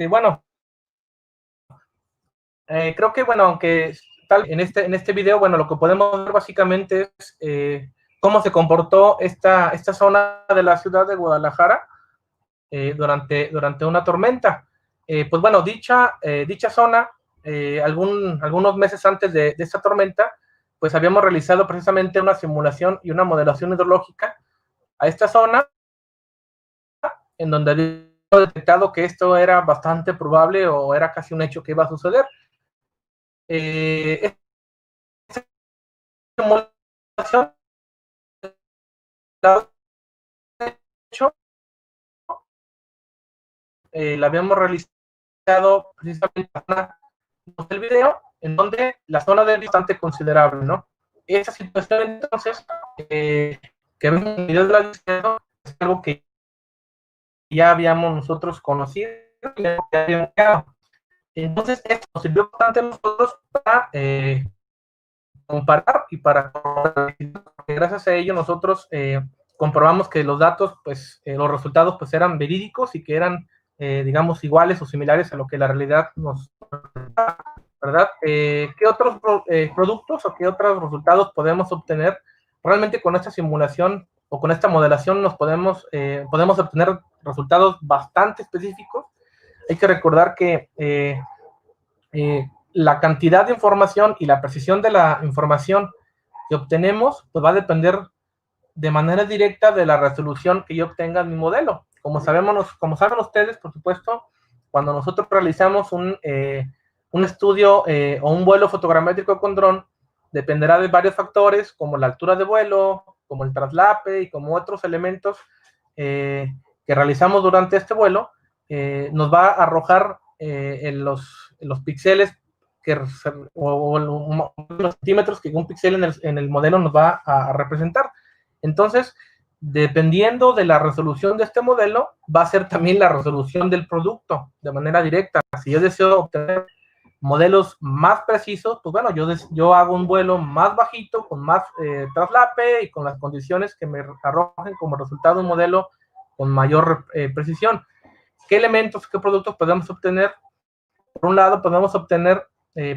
S3: Bueno, creo que, bueno, aunque tal en este video, bueno, lo que podemos ver básicamente es cómo se comportó esta zona de la ciudad de Guadalajara durante una tormenta. Pues bueno, dicha zona, algunos meses antes de esta tormenta, pues habíamos realizado precisamente una simulación y una modelación hidrológica a esta zona, en donde habíamos detectado que esto era bastante probable o era casi un hecho que iba a suceder. Esta simulación, de hecho, la habíamos realizado precisamente en el video, en donde la zona de es bastante considerable, ¿no? Esa situación, entonces, que vemos en el video de la izquierda, es algo que ya habíamos nosotros conocido, ya habíamos creado. Entonces, esto nos sirvió bastante a nosotros para comparar y para gracias a ello nosotros comprobamos que los datos, pues los resultados pues eran verídicos y que eran, digamos, iguales o similares a lo que la realidad nos da, ¿verdad? ¿Qué otros productos o qué otros resultados podemos obtener? Realmente con esta simulación o con esta modelación nos podemos obtener resultados bastante específicos. Hay que recordar que la cantidad de información y la precisión de la información que obtenemos, pues va a depender de manera directa de la resolución que yo obtenga en mi modelo. Como saben ustedes, por supuesto, cuando nosotros realizamos un estudio o un vuelo fotogramétrico con dron, dependerá de varios factores, como la altura de vuelo, como el traslape y como otros elementos que realizamos durante este vuelo, nos va a arrojar en los píxeles o los centímetros que un píxel en el modelo nos va a representar. Entonces, dependiendo de la resolución de este modelo, va a ser también la resolución del producto de manera directa. Si yo deseo obtener modelos más precisos, pues bueno, yo hago un vuelo más bajito, con más traslape y con las condiciones que me arrojen como resultado un modelo con mayor precisión. ¿Qué elementos, qué productos podemos obtener? Por un lado, podemos obtener,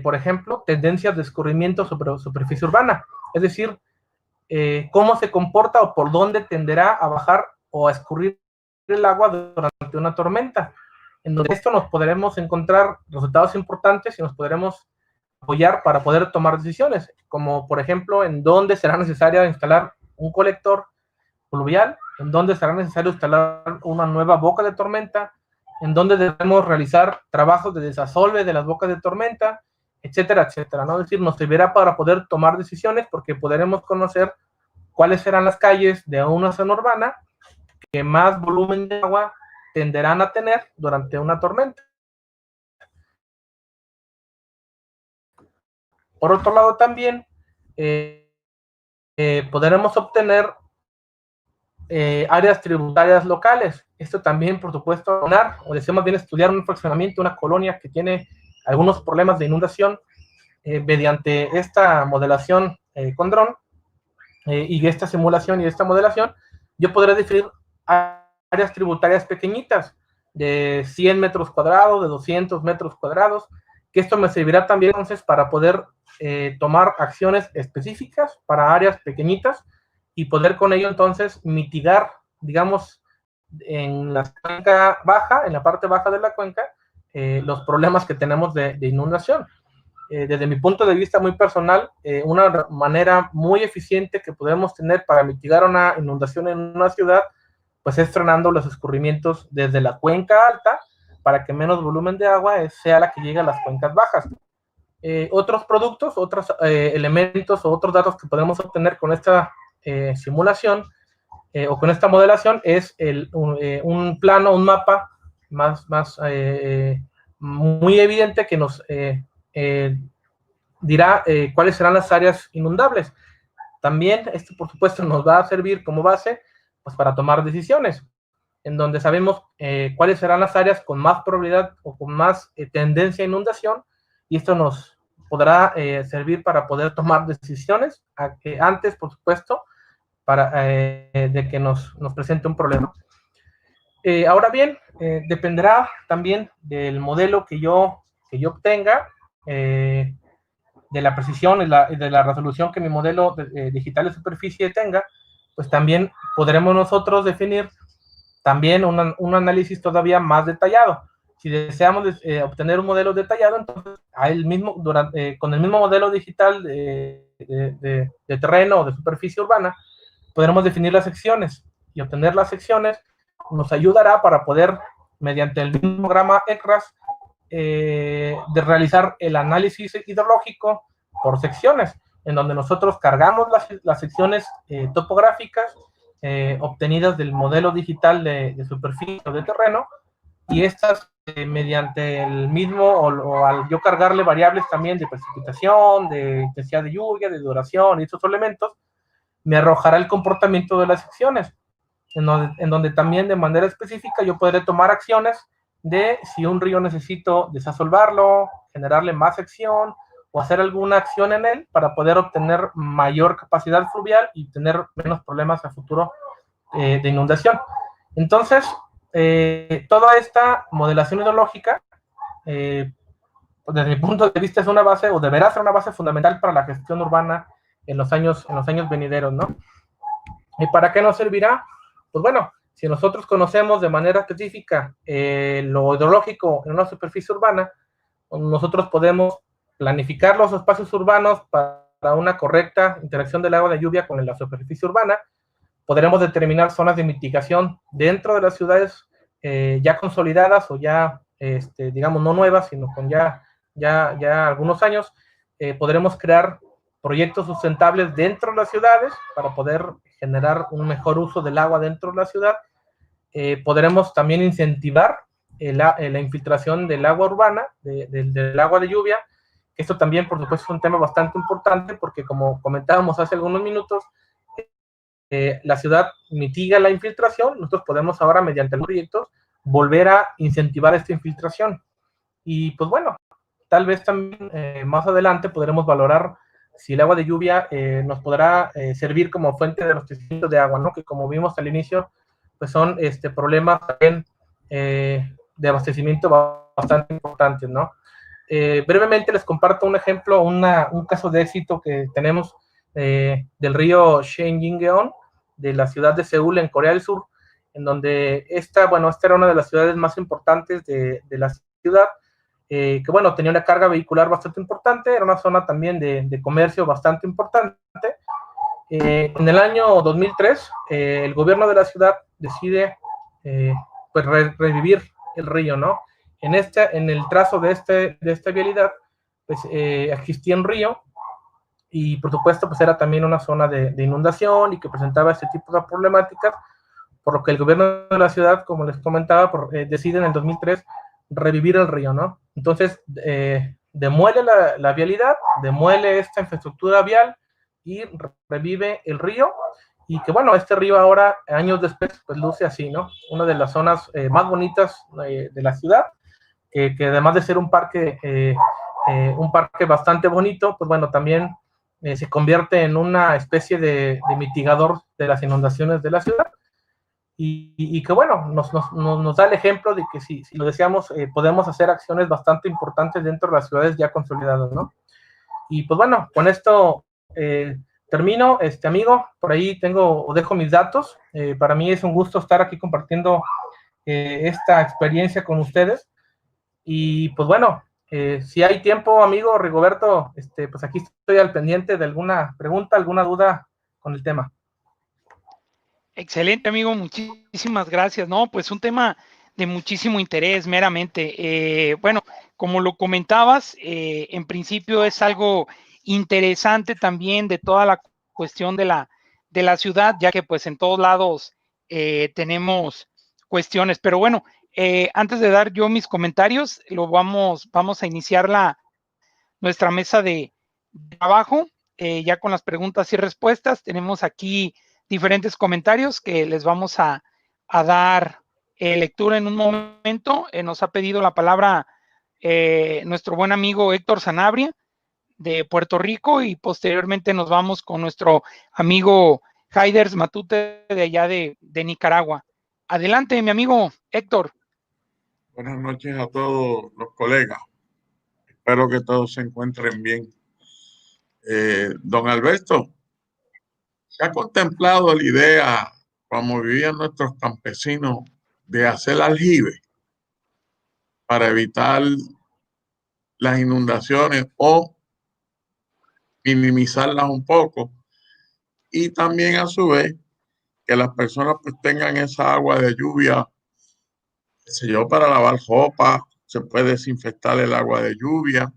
S3: por ejemplo, tendencias de escurrimiento sobre superficie urbana, es decir, cómo se comporta o por dónde tenderá a bajar o a escurrir el agua durante una tormenta. En donde esto nos podremos encontrar resultados importantes y nos podremos apoyar para poder tomar decisiones, como por ejemplo en dónde será necesario instalar un colector pluvial, en dónde será necesario instalar una nueva boca de tormenta, en dónde debemos realizar trabajos de desasolve de las bocas de tormenta, etcétera, etcétera, ¿no? Es decir, nos servirá para poder tomar decisiones porque podremos conocer cuáles serán las calles de una zona urbana que más volumen de agua tenderán a tener durante una tormenta. Por otro lado, también podremos obtener áreas tributarias locales. Esto también, por supuesto, o decimos bien estudiar un fraccionamiento, una colonia que tiene algunos problemas de inundación mediante esta modelación con dron y esta simulación y esta modelación, yo podré definir áreas tributarias pequeñitas de 100 metros cuadrados, de 200 metros cuadrados, que esto me servirá también entonces para poder tomar acciones específicas para áreas pequeñitas y poder con ello entonces mitigar, digamos, en la cuenca baja, en la parte baja de la cuenca, los problemas que tenemos de inundación. Desde mi punto de vista muy personal, una manera muy eficiente que podemos tener para mitigar una inundación en una ciudad, pues es frenando los escurrimientos desde la cuenca alta para que menos volumen de agua sea la que llegue a las cuencas bajas. Otros productos, otros elementos o otros datos que podemos obtener con esta simulación o con esta modelación es un plano, un mapa muy evidente que nos dirá cuáles serán las áreas inundables. También esto, por supuesto, nos va a servir como base pues, para tomar decisiones, en donde sabemos cuáles serán las áreas con más probabilidad o con más tendencia a inundación, y esto nos podrá servir para poder tomar decisiones antes, por supuesto, de que nos presente un problema. Ahora bien, dependerá también del modelo que yo obtenga, de la precisión y de la resolución que mi modelo digital de superficie tenga, pues también podremos nosotros definir también un análisis todavía más detallado. Si deseamos obtener un modelo detallado, entonces con el mismo modelo digital de terreno o de superficie urbana, podremos definir las secciones, y obtener las secciones nos ayudará para poder, mediante el mismo programa ECRAS, de realizar el análisis hidrológico por secciones, en donde nosotros cargamos las secciones topográficas obtenidas del modelo digital de superficie o de terreno, y estas mediante el mismo, o al yo cargarle variables también de precipitación, de intensidad de lluvia, de duración y estos elementos, me arrojará el comportamiento de las secciones, en donde también de manera específica yo podré tomar acciones de si un río necesito desasolvarlo, generarle más sección o hacer alguna acción en él para poder obtener mayor capacidad fluvial y tener menos problemas a futuro de inundación. Entonces, toda esta modelación hidrológica, desde mi punto de vista, es una base, o deberá ser una base fundamental para la gestión urbana en los años venideros, ¿no? ¿Y para qué nos servirá? Pues bueno, si nosotros conocemos de manera específica lo hidrológico en una superficie urbana, nosotros podemos planificar los espacios urbanos para una correcta interacción del agua de lluvia con la superficie urbana. Podremos determinar zonas de mitigación dentro de las ciudades ya consolidadas o ya, digamos, no nuevas, sino con ya algunos años. Podremos crear proyectos sustentables dentro de las ciudades para poder generar un mejor uso del agua dentro de la ciudad. Podremos también incentivar la infiltración del agua urbana, del agua de lluvia. Esto también, por supuesto, es un tema bastante importante porque, como comentábamos hace algunos minutos, la ciudad mitiga la infiltración. Nosotros podemos ahora, mediante los proyectos, volver a incentivar esta infiltración. Y pues bueno, tal vez también más adelante podremos valorar si el agua de lluvia nos podrá servir como fuente de abastecimiento de agua, ¿no? Que como vimos al inicio, pues son problemas también de abastecimiento bastante importantes, ¿no? Brevemente les comparto un ejemplo, un caso de éxito que tenemos del río Cheonggyeon, de la ciudad de Seúl, en Corea del Sur, en donde esta era una de las ciudades más importantes de la ciudad, que bueno, tenía una carga vehicular bastante importante, era una zona también de comercio bastante importante. En el año 2003, el gobierno de la ciudad decide pues revivir el río, ¿no? En el trazo de esta vialidad, pues existía un río, y por supuesto pues era también una zona de inundación y que presentaba este tipo de problemáticas, por lo que el gobierno de la ciudad, como les comentaba, decide en el 2003 revivir el río, ¿no? Entonces demuele la vialidad, demuele esta infraestructura vial y revive el río, y que bueno, este río ahora, años después, pues luce así, ¿no? Una de las zonas más bonitas de la ciudad, que además de ser un parque bastante bonito, pues bueno, también se convierte en una especie de mitigador de las inundaciones de la ciudad, y que bueno, nos da el ejemplo de que si lo deseamos, podemos hacer acciones bastante importantes dentro de las ciudades ya consolidadas, ¿no? Y pues bueno, con esto termino, amigo, por ahí dejo mis datos. Para mí es un gusto estar aquí compartiendo esta experiencia con ustedes, y pues bueno, si hay tiempo, amigo Rigoberto, pues aquí estoy al pendiente de alguna pregunta, alguna duda con el tema.
S2: Excelente, amigo, muchísimas gracias. No, pues un tema de muchísimo interés meramente. Bueno, como lo comentabas, en principio es algo interesante también de toda la cuestión de la ciudad, ya que pues en todos lados tenemos cuestiones. Pero bueno, antes de dar yo mis comentarios, vamos a iniciar nuestra mesa de trabajo, ya con las preguntas y respuestas. Tenemos aquí diferentes comentarios que les vamos a dar lectura en un momento. Nos ha pedido la palabra nuestro buen amigo Héctor Sanabria de Puerto Rico, y posteriormente nos vamos con nuestro amigo Haiders Matute de allá de Nicaragua. Adelante, mi amigo Héctor.
S4: Buenas noches a todos los colegas. Espero que todos se encuentren bien. Don Alberto, ¿se ha contemplado la idea, como vivían nuestros campesinos, de hacer aljibe para evitar las inundaciones o minimizarlas un poco? Y también, a su vez, que las personas pues tengan esa agua de lluvia, qué sé yo, para lavar ropa, se puede desinfectar el agua de lluvia,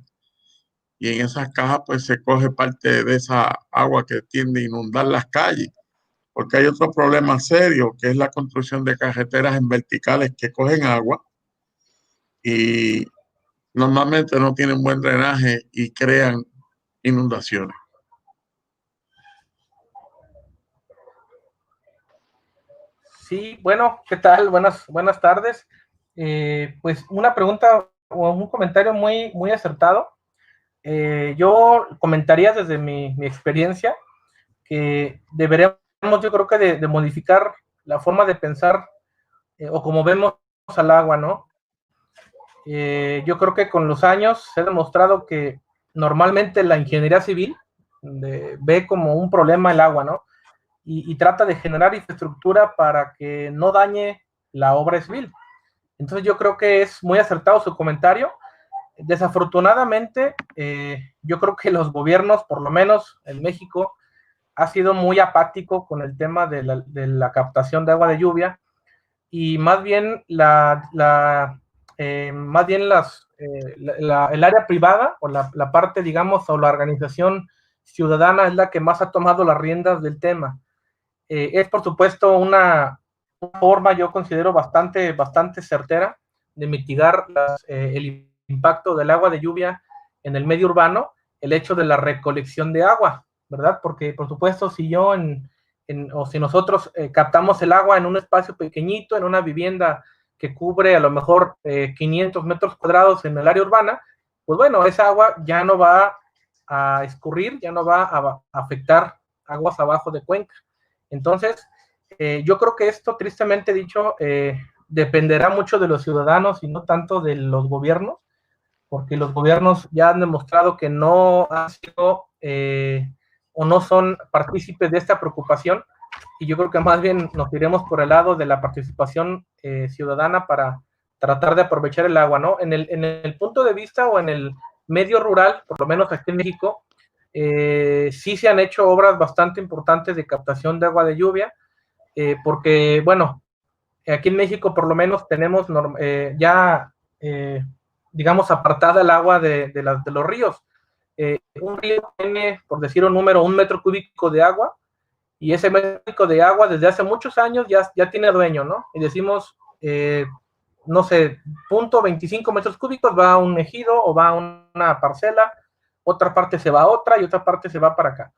S4: y en esas cajas pues se coge parte de esa agua que tiende a inundar las calles, porque hay otro problema serio, que es la construcción de carreteras en verticales que cogen agua y normalmente no tienen buen drenaje y crean inundaciones.
S3: Sí, bueno, ¿qué tal? Buenas tardes. Pues una pregunta o un comentario muy acertado. Yo comentaría desde mi experiencia que deberíamos, yo creo que de modificar la forma de pensar o como vemos al agua, ¿no? Yo creo que con los años se ha demostrado que normalmente la ingeniería civil ve como un problema el agua, ¿no? Y trata de generar infraestructura para que no dañe la obra civil. Entonces yo creo que es muy acertado su comentario. Desafortunadamente, yo creo que los gobiernos, por lo menos en México, ha sido muy apático con el tema de la captación de agua de lluvia, y más bien el área privada o la parte, digamos, o la organización ciudadana es la que más ha tomado las riendas del tema. Es, por supuesto, una forma, yo considero, bastante certera de mitigar el impacto del agua de lluvia en el medio urbano, el hecho de la recolección de agua, ¿verdad? Porque, por supuesto, si yo o si nosotros captamos el agua en un espacio pequeñito, en una vivienda que cubre a lo mejor 500 metros cuadrados en el área urbana, pues bueno, esa agua ya no va a escurrir, ya no va a afectar aguas abajo de cuenca. Entonces, yo creo que esto, tristemente dicho, dependerá mucho de los ciudadanos y no tanto de los gobiernos, porque los gobiernos ya han demostrado que no han sido o no son partícipes de esta preocupación, y yo creo que más bien nos iremos por el lado de la participación ciudadana para tratar de aprovechar el agua, ¿no? En el punto de vista o en el medio rural, por lo menos aquí en México, sí se han hecho obras bastante importantes de captación de agua de lluvia, porque, bueno, aquí en México por lo menos tenemos digamos, apartada el agua de los ríos. Un río tiene, por decir un número, 1 metro cúbico de agua, y ese metro cúbico de agua desde hace muchos años ya tiene dueño, ¿no? Y decimos, no sé, 0.25 metros cúbicos va a un ejido o va a una parcela, otra parte se va a otra y otra parte se va para acá.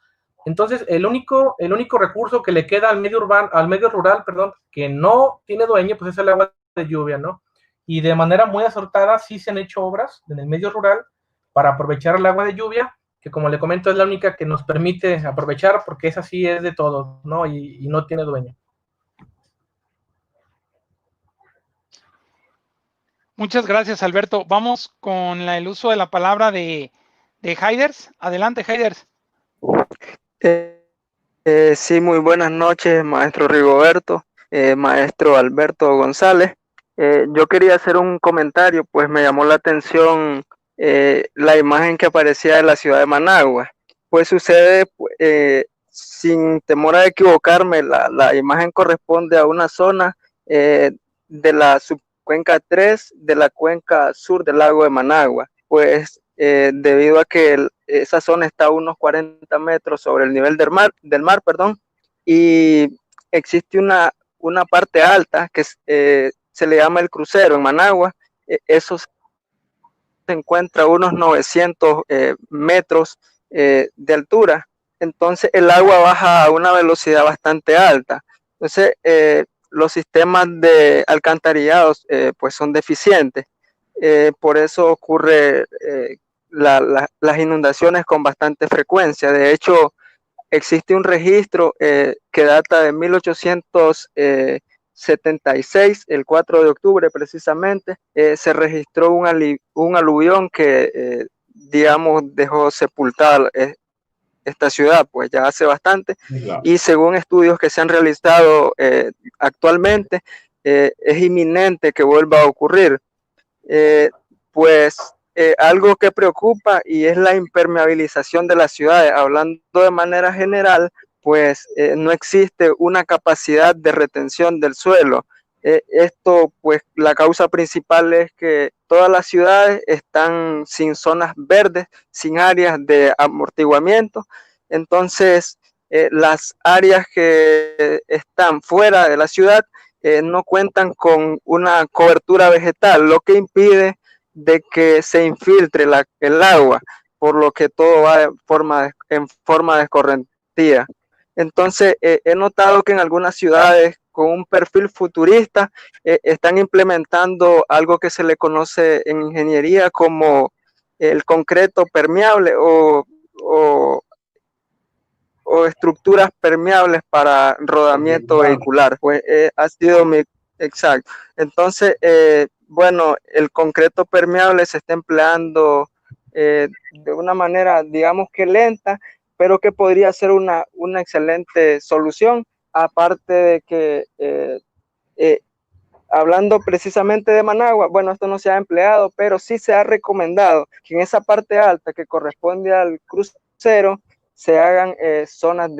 S3: Entonces, el único recurso que le queda al medio rural, que no tiene dueño, pues es el agua de lluvia, ¿no? Y de manera muy acertada sí se han hecho obras en el medio rural para aprovechar el agua de lluvia, que, como le comento, es la única que nos permite aprovechar, porque esa sí es de todos, ¿no? Y no tiene dueño.
S2: Muchas gracias, Alberto. Vamos con el uso de la palabra de Haiders. Adelante, Haiders.
S5: Sí, muy buenas noches, maestro Rigoberto, maestro Alberto González. Yo quería hacer un comentario, pues me llamó la atención la imagen que aparecía de la ciudad de Managua. Pues sucede, sin temor a equivocarme, la imagen corresponde a una zona de la cuenca 3 de la cuenca sur del lago de Managua, pues debido a que esa zona está a unos 40 metros sobre el nivel del mar, perdón, y existe una parte alta que se le llama el crucero en Managua. Eso se encuentra a unos 900 metros de altura. Entonces el agua baja a una velocidad bastante alta. Entonces los sistemas de alcantarillados pues son deficientes. Por eso ocurre las inundaciones con bastante frecuencia. De hecho, existe un registro que data de 1876, el 4 de octubre precisamente, se registró un aluvión que, digamos, dejó sepultada esta ciudad, pues ya hace bastante, y según estudios que se han realizado actualmente, es inminente que vuelva a ocurrir. Algo que preocupa y es la impermeabilización de las ciudades. Hablando de manera general, pues no existe una capacidad de retención del suelo. Esto, pues la causa principal es que todas las ciudades están sin zonas verdes, sin áreas de amortiguamiento. Entonces, las áreas que están fuera de la ciudad no cuentan con una cobertura vegetal, lo que impide de que se infiltre el agua, por lo que todo va en forma de escorrentía. Entonces, he notado que en algunas ciudades con un perfil futurista están implementando algo que se le conoce en ingeniería como el concreto permeable o estructuras permeables para rodamiento vehicular. Pues ha sido exacto. Entonces, bueno, el concreto permeable se está empleando de una manera, digamos que lenta, pero que podría ser una excelente solución, aparte de que, hablando precisamente de Managua, bueno, esto no se ha empleado, pero sí se ha recomendado que en esa parte alta que corresponde al crucero se hagan zonas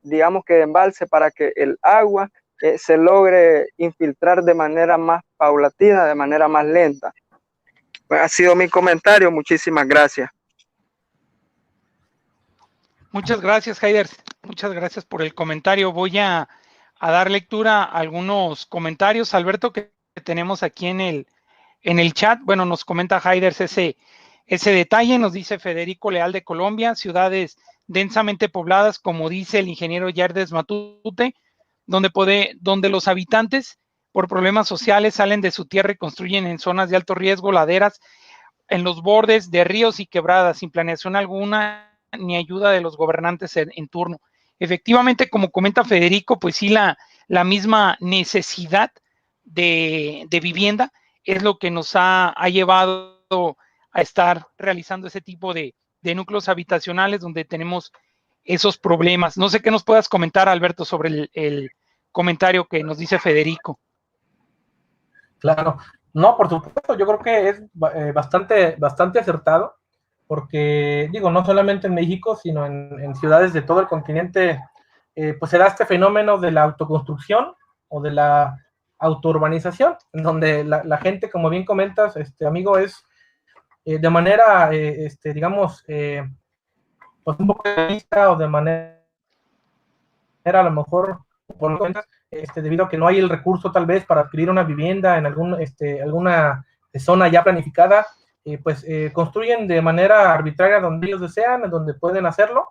S5: digamos que de embalse para que el agua se logre infiltrar de manera más paulatina, de manera más lenta. Pues ha sido mi comentario, muchísimas gracias.
S2: Muchas gracias, Haider. Muchas gracias por el comentario. Voy a dar lectura a algunos comentarios, Alberto, que tenemos aquí en el chat. Bueno, nos comenta Haider ese detalle. Nos dice Federico Leal de Colombia: ciudades densamente pobladas, como dice el ingeniero Yardes Matute, donde los habitantes por problemas sociales salen de su tierra y construyen en zonas de alto riesgo, laderas, en los bordes de ríos y quebradas, sin planeación alguna ni ayuda de los gobernantes en turno. Efectivamente, como comenta Federico, pues sí, la misma necesidad de vivienda es lo que nos ha llevado a estar realizando ese tipo de núcleos habitacionales donde tenemos esos problemas. No sé qué nos puedas comentar, Alberto, sobre el comentario que nos dice Federico.
S3: Claro, no, por supuesto, yo creo que es bastante acertado, porque digo, no solamente en México, sino en ciudades de todo el continente, pues se da este fenómeno de la autoconstrucción o de la autourbanización, en donde la gente, como bien comentas, amigo, es de manera, digamos, pues un poco de vista o de manera a lo mejor, por lo cuentas, debido a que no hay el recurso tal vez para adquirir una vivienda en alguna zona ya planificada, pues construyen de manera arbitraria donde ellos desean, donde pueden hacerlo,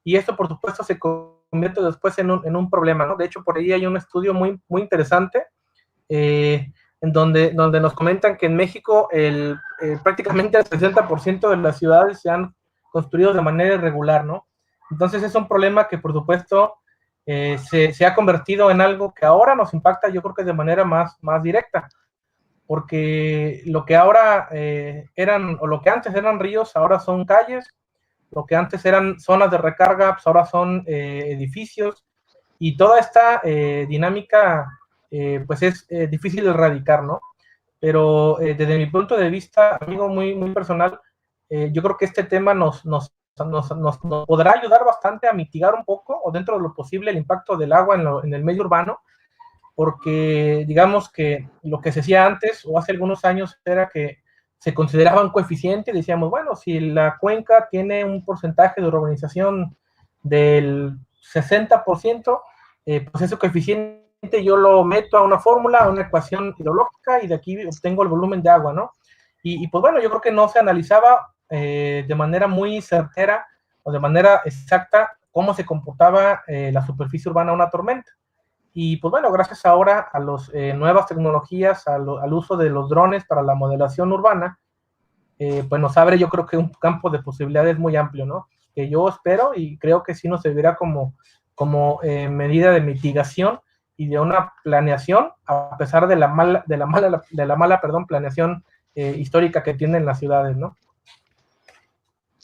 S3: y esto por supuesto se convierte después en un problema, ¿no? De hecho, por ahí hay un estudio muy, muy interesante en donde nos comentan que en México prácticamente el 60% de las ciudades se han construido de manera irregular, ¿no? Entonces es un problema que por supuesto se ha convertido en algo que ahora nos impacta, yo creo que de manera más directa, porque lo que ahora lo que antes eran ríos, ahora son calles, lo que antes eran zonas de recarga, pues ahora son edificios, y toda esta dinámica pues es difícil de erradicar, ¿no? Pero desde mi punto de vista, amigo, muy, muy personal, yo creo que este tema nos podrá ayudar bastante a mitigar un poco, o dentro de lo posible, el impacto del agua en el medio urbano, porque digamos que lo que se hacía antes o hace algunos años era que se consideraba un coeficiente y decíamos, bueno, si la cuenca tiene un porcentaje de urbanización del 60%, pues ese coeficiente yo lo meto a una fórmula, a una ecuación hidrológica y de aquí obtengo el volumen de agua, ¿no? Y pues bueno, yo creo que no se analizaba de manera muy certera o de manera exacta cómo se comportaba la superficie urbana a una tormenta. Y pues bueno, gracias ahora a las nuevas tecnologías, al uso de los drones para la modelación urbana, pues nos abre yo creo que un campo de posibilidades muy amplio, ¿no? Que yo espero y creo que sí nos servirá como medida de mitigación y de una planeación, a pesar de la mala planeación histórica que tienen las ciudades, ¿no?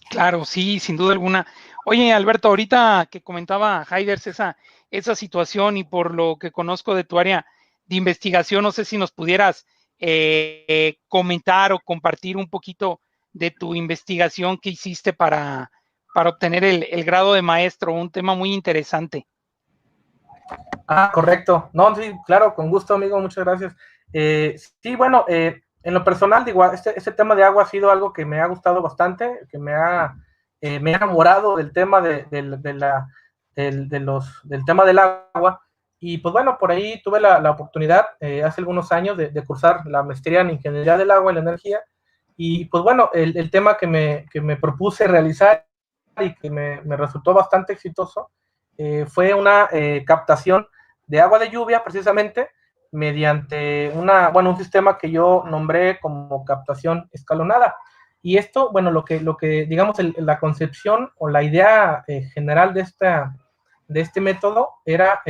S2: Claro, sí, sin duda alguna. Oye, Alberto, ahorita que comentaba Haiders esa situación y por lo que conozco de tu área de investigación, no sé si nos pudieras comentar o compartir un poquito de tu investigación que hiciste para obtener el grado de maestro, un tema muy interesante.
S3: Ah, correcto. No, sí, claro, con gusto, amigo, muchas gracias. Sí, bueno, en lo personal, digo, este tema de agua ha sido algo que me ha gustado bastante, que me ha enamorado del tema del tema del agua. Y pues bueno, por ahí tuve la oportunidad hace algunos años de cursar la maestría en Ingeniería del Agua y la Energía. Y pues bueno, el tema que me propuse realizar y que me resultó bastante exitoso fue una captación de agua de lluvia precisamente mediante un sistema que yo nombré como captación escalonada. Y esto, bueno, lo que digamos, la concepción o la idea general de este método era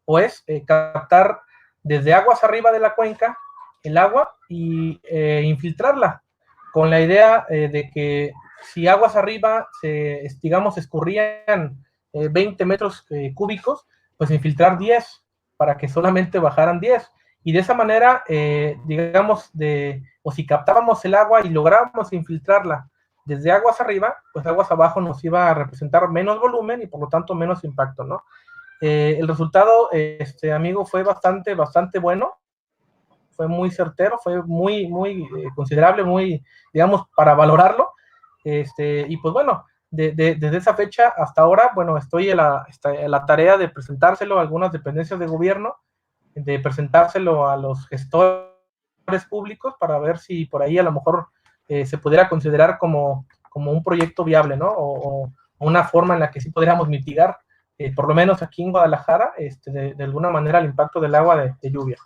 S3: o es captar desde aguas arriba de la cuenca el agua y infiltrarla con la idea de que si aguas arriba digamos, escurrían 20 metros cúbicos, pues infiltrar 10 para que solamente bajaran 10. Y de esa manera, digamos, o si captábamos el agua y lográbamos infiltrarla desde aguas arriba, pues aguas abajo nos iba a representar menos volumen y por lo tanto menos impacto, ¿no? El resultado, amigo, fue bastante bueno, fue muy certero, fue muy considerable, muy, digamos, para valorarlo. Y pues bueno, desde esa fecha hasta ahora, bueno, estoy en la tarea de presentárselo a algunas dependencias de gobierno, de presentárselo a los gestores públicos para ver si por ahí a lo mejor se pudiera considerar como un proyecto viable, ¿no? O una forma en la que sí podríamos mitigar, por lo menos aquí en Guadalajara, de alguna manera el impacto del agua de lluvia.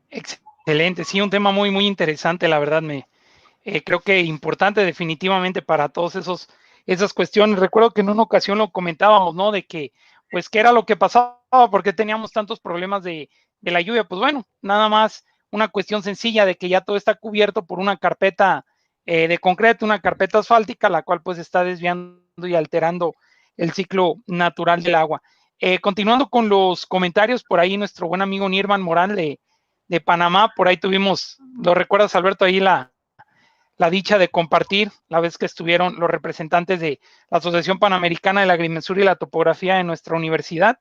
S2: Excelente, sí, un tema muy, muy interesante, la verdad, creo que importante definitivamente para todos esas cuestiones. Recuerdo que en una ocasión lo comentábamos, ¿no? De que, pues, ¿qué era lo que pasaba? ¿Por qué teníamos tantos problemas de la lluvia? Pues bueno, nada más una cuestión sencilla de que ya todo está cubierto por una carpeta de concreto, una carpeta asfáltica, la cual pues está desviando y alterando el ciclo natural del agua. Continuando con los comentarios, por ahí nuestro buen amigo Nirvan Morán de Panamá, por ahí tuvimos, ¿lo recuerdas, Alberto? Ahí la dicha de compartir la vez que estuvieron los representantes de la Asociación Panamericana de la Agrimensura y la Topografía en nuestra universidad.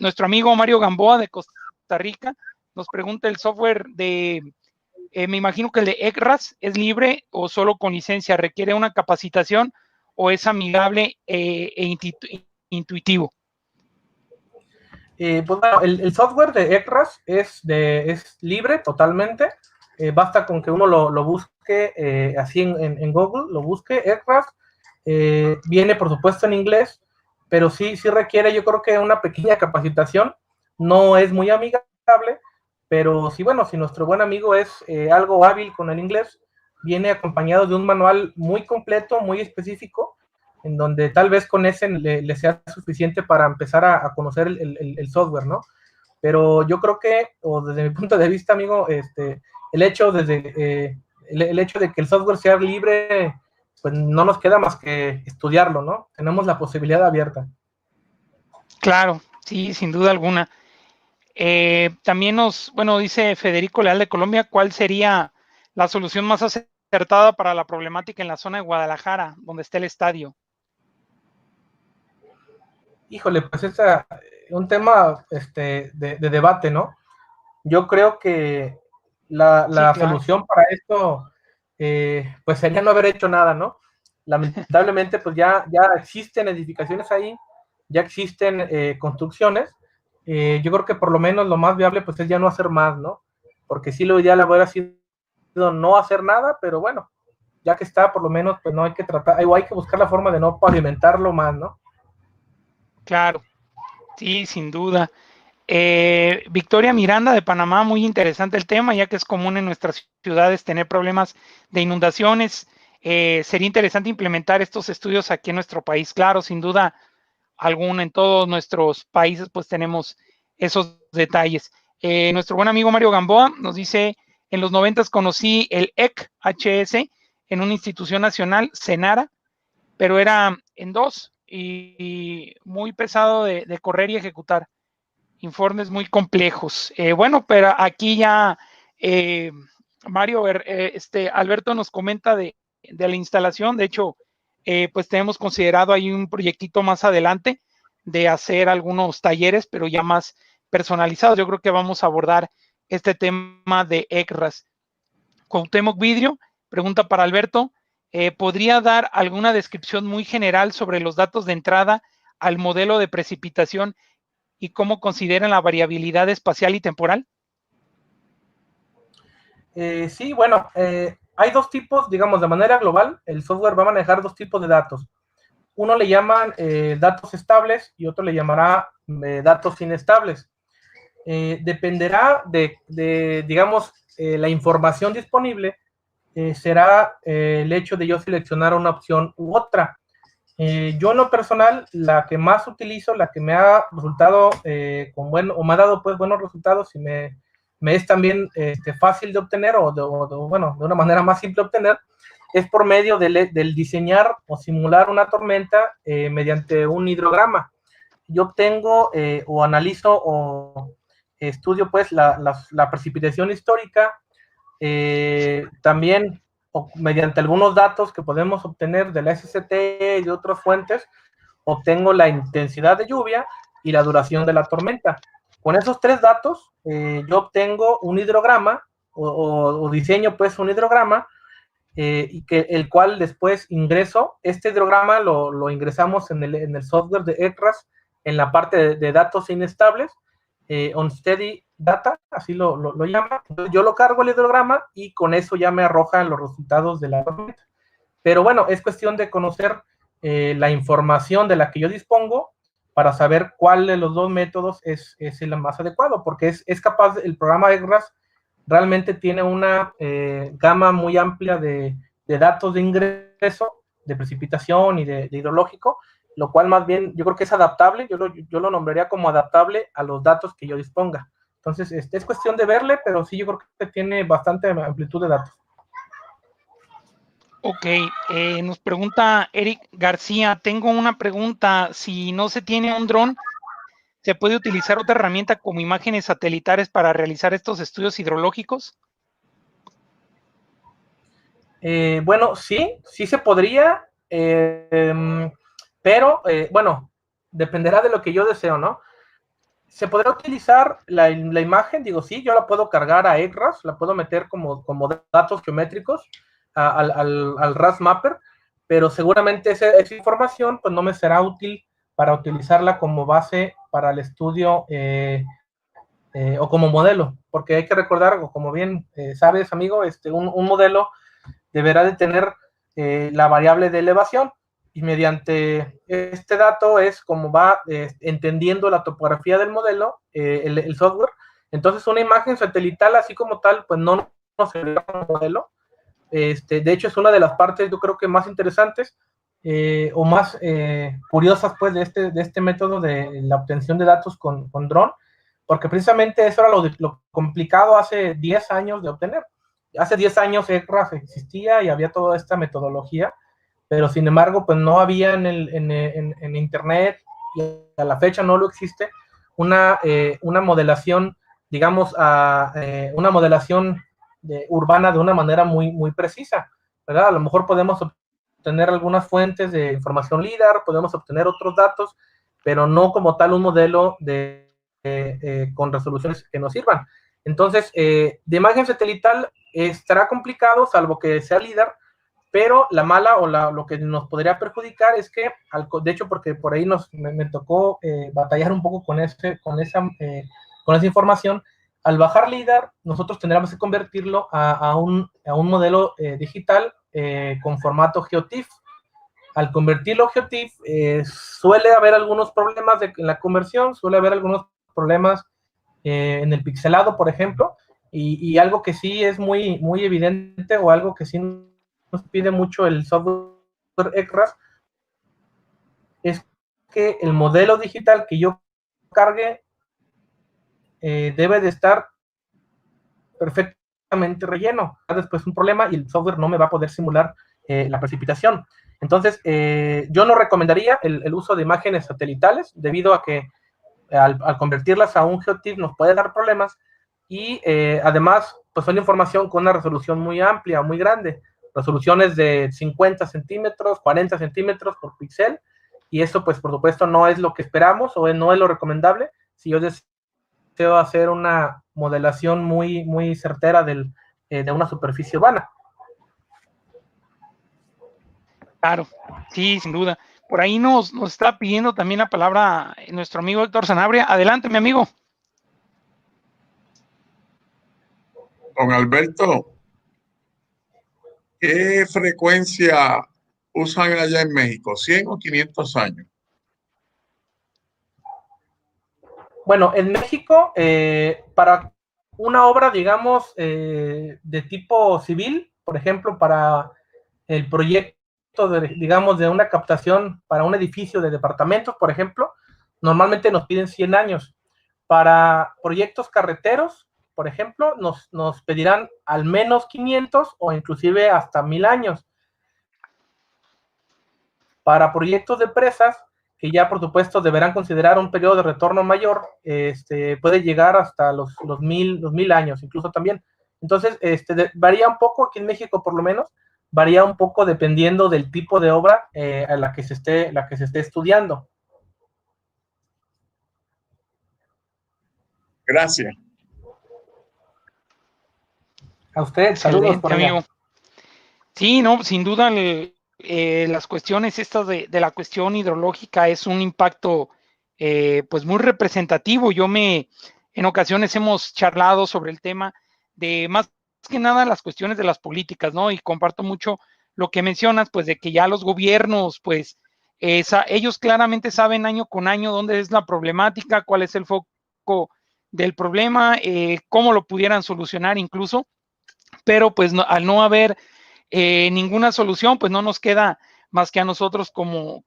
S2: Nuestro amigo Mario Gamboa de Costa Rica nos pregunta el software me imagino que el de ECRAS es libre o solo con licencia, requiere una capacitación o es amigable intuitivo.
S3: Pues bueno, el software de ECRAS es libre totalmente. Basta con que uno lo busque así en Google, lo busque ECRAS. Viene, por supuesto, en inglés, pero sí requiere, yo creo que una pequeña capacitación. No es muy amigable, pero sí, bueno, si nuestro buen amigo es algo hábil con el inglés, viene acompañado de un manual muy completo, muy específico, en donde tal vez con ese le sea suficiente para empezar a conocer el software, ¿no? Pero yo creo que, o desde mi punto de vista, amigo, el hecho de que el software sea libre, pues no nos queda más que estudiarlo, ¿no? Tenemos la posibilidad abierta.
S2: Claro, sí, sin duda alguna. También dice Federico Leal de Colombia, ¿cuál sería la solución más acertada para la problemática en la zona de Guadalajara, donde está el estadio?
S3: Híjole, pues es un tema de debate, ¿no? Yo creo que la
S2: Sí, claro.
S3: solución para esto, pues sería no haber hecho nada, ¿no? Lamentablemente, pues ya existen edificaciones ahí, ya existen construcciones. Yo creo que por lo menos lo más viable, pues es ya no hacer más, ¿no? Porque sí lo ideal hubiera sido no hacer nada, pero bueno, ya que está, por lo menos, pues no hay que tratar, hay que buscar la forma de no pavimentarlo más, ¿no?
S2: Claro, sí, sin duda. Victoria Miranda de Panamá, muy interesante el tema, ya que es común en nuestras ciudades tener problemas de inundaciones. Sería interesante implementar estos estudios aquí en nuestro país. Claro, sin duda alguna, en todos nuestros países pues tenemos esos detalles. Nuestro buen amigo Mario Gamboa nos dice, en los 90 conocí el ECHS en una institución nacional, Senara, pero era en dos y muy pesado de correr y ejecutar. Informes muy complejos. Bueno, pero aquí ya Mario, Alberto nos comenta de la instalación. De hecho, pues tenemos considerado ahí un proyectito más adelante de hacer algunos talleres, pero ya más personalizados. Yo creo que vamos a abordar este tema de ECRAS. Cuauhtémoc Vidrio pregunta para Alberto, ¿podría dar alguna descripción muy general sobre los datos de entrada al modelo de precipitación y cómo consideran la variabilidad espacial y temporal?
S3: Sí, bueno, hay dos tipos, digamos, de manera global, el software va a manejar dos tipos de datos. Uno le llaman datos estables y otro le llamará datos inestables. Dependerá de digamos, la información disponible, será el hecho de yo seleccionar una opción u otra. Yo en lo personal, la que más utilizo, la que me ha resultado o me ha dado pues buenos resultados y me es también fácil de obtener bueno, de una manera más simple de obtener, es por medio del diseñar o simular una tormenta mediante un hidrograma. Yo obtengo o analizo o estudio pues la precipitación histórica, también mediante algunos datos que podemos obtener de la SCT y de otras fuentes, obtengo la intensidad de lluvia y la duración de la tormenta. Con esos tres datos, yo obtengo un hidrograma o diseño pues un hidrograma y el cual después ingreso. Este hidrograma lo ingresamos en el software de ECRAS en la parte de datos inestables, Unsteady Data, así lo llama. Entonces yo lo cargo el hidrograma y con eso ya me arrojan los resultados de la tormenta. Pero bueno, es cuestión de conocer la información de la que yo dispongo para saber cuál de los dos métodos es el más adecuado, porque es capaz, el programa ECRAS realmente tiene una gama muy amplia de datos de ingreso, de precipitación y de hidrológico, lo cual más bien yo creo que es adaptable, yo lo nombraría como adaptable a los datos que yo disponga. Entonces, es cuestión de verle, pero sí yo creo que tiene bastante amplitud de datos.
S2: Ok, nos pregunta Eric García, tengo una pregunta, si no se tiene un dron, ¿se puede utilizar otra herramienta como imágenes satelitales para realizar estos estudios hidrológicos?
S3: Bueno, sí se podría, pero bueno, dependerá de lo que yo deseo, ¿no? Se podrá utilizar la imagen, digo, sí, yo la puedo cargar a ECRAS, la puedo meter como datos geométricos al RAS Mapper, pero seguramente esa información pues no me será útil para utilizarla como base para el estudio o como modelo, porque hay que recordar, o como bien sabes, amigo, un modelo deberá de tener la variable de elevación, y mediante este dato es como va entendiendo la topografía del modelo, el software. Entonces una imagen satelital así como tal, pues no sería un modelo. De hecho es una de las partes yo creo que más interesantes o más curiosas pues de este método de la obtención de datos con dron, porque precisamente eso era lo complicado hace 10 años de obtener. Hace 10 años ECRAS existía y había toda esta metodología, pero sin embargo, pues no había en Internet, y a la fecha no lo existe, una modelación, digamos, una modelación urbana de una manera muy precisa, ¿verdad? A lo mejor podemos obtener algunas fuentes de información LIDAR, podemos obtener otros datos, pero no como tal un modelo con resoluciones que nos sirvan. Entonces, de imagen satelital estará complicado, salvo que sea LIDAR, pero la mala o lo que nos podría perjudicar es que, de hecho, porque por ahí me tocó batallar un poco con esa información, al bajar LIDAR, nosotros tendríamos que convertirlo a un modelo digital con formato GeoTIFF. Al convertirlo a GeoTIFF, suele haber algunos problemas en la conversión, suele haber algunos problemas en el pixelado, por ejemplo, y algo que sí es muy, muy evidente, o algo que sí nos pide mucho el software ECRAS, es que el modelo digital que yo cargue debe de estar perfectamente relleno. Después un problema y el software no me va a poder simular la precipitación. Entonces, yo no recomendaría el uso de imágenes satelitales, debido a que al convertirlas a un GeoTIFF nos puede dar problemas, y además, pues son información con una resolución muy amplia, muy grande, resoluciones de 50 centímetros, 40 centímetros por píxel, y eso, pues, por supuesto, no es lo que esperamos, o no es lo recomendable si yo deseo hacer una modelación muy, muy certera de una superficie urbana.
S2: Claro, sí, sin duda. Por ahí nos está pidiendo también la palabra nuestro amigo Héctor Sanabria. Adelante, mi amigo.
S4: Don Alberto, ¿qué frecuencia usan allá en México? ¿100 o 500 años?
S3: Bueno, en México, para una obra, digamos, de tipo civil, por ejemplo, para el proyecto, digamos, de una captación para un edificio de departamentos, por ejemplo, normalmente nos piden 100 años. Para proyectos carreteros, por ejemplo, nos pedirán al menos 500 o inclusive hasta 1000 años. Para proyectos de presas, que ya por supuesto deberán considerar un periodo de retorno mayor, puede llegar hasta los 1000 años, incluso también. Entonces, varía un poco, aquí en México por lo menos, varía un poco dependiendo del tipo de obra a la que se esté estudiando.
S4: Gracias.
S3: A usted, saludos por allá.
S2: Amigo. Sí, no, sin duda las cuestiones estas de la cuestión hidrológica es un impacto pues muy representativo. En ocasiones hemos charlado sobre el tema de más que nada las cuestiones de las políticas, ¿no? Y comparto mucho lo que mencionas, pues de que ya los gobiernos, pues ellos claramente saben año con año dónde es la problemática, cuál es el foco del problema, cómo lo pudieran solucionar incluso, pero pues al no haber ninguna solución, pues no nos queda más que a nosotros como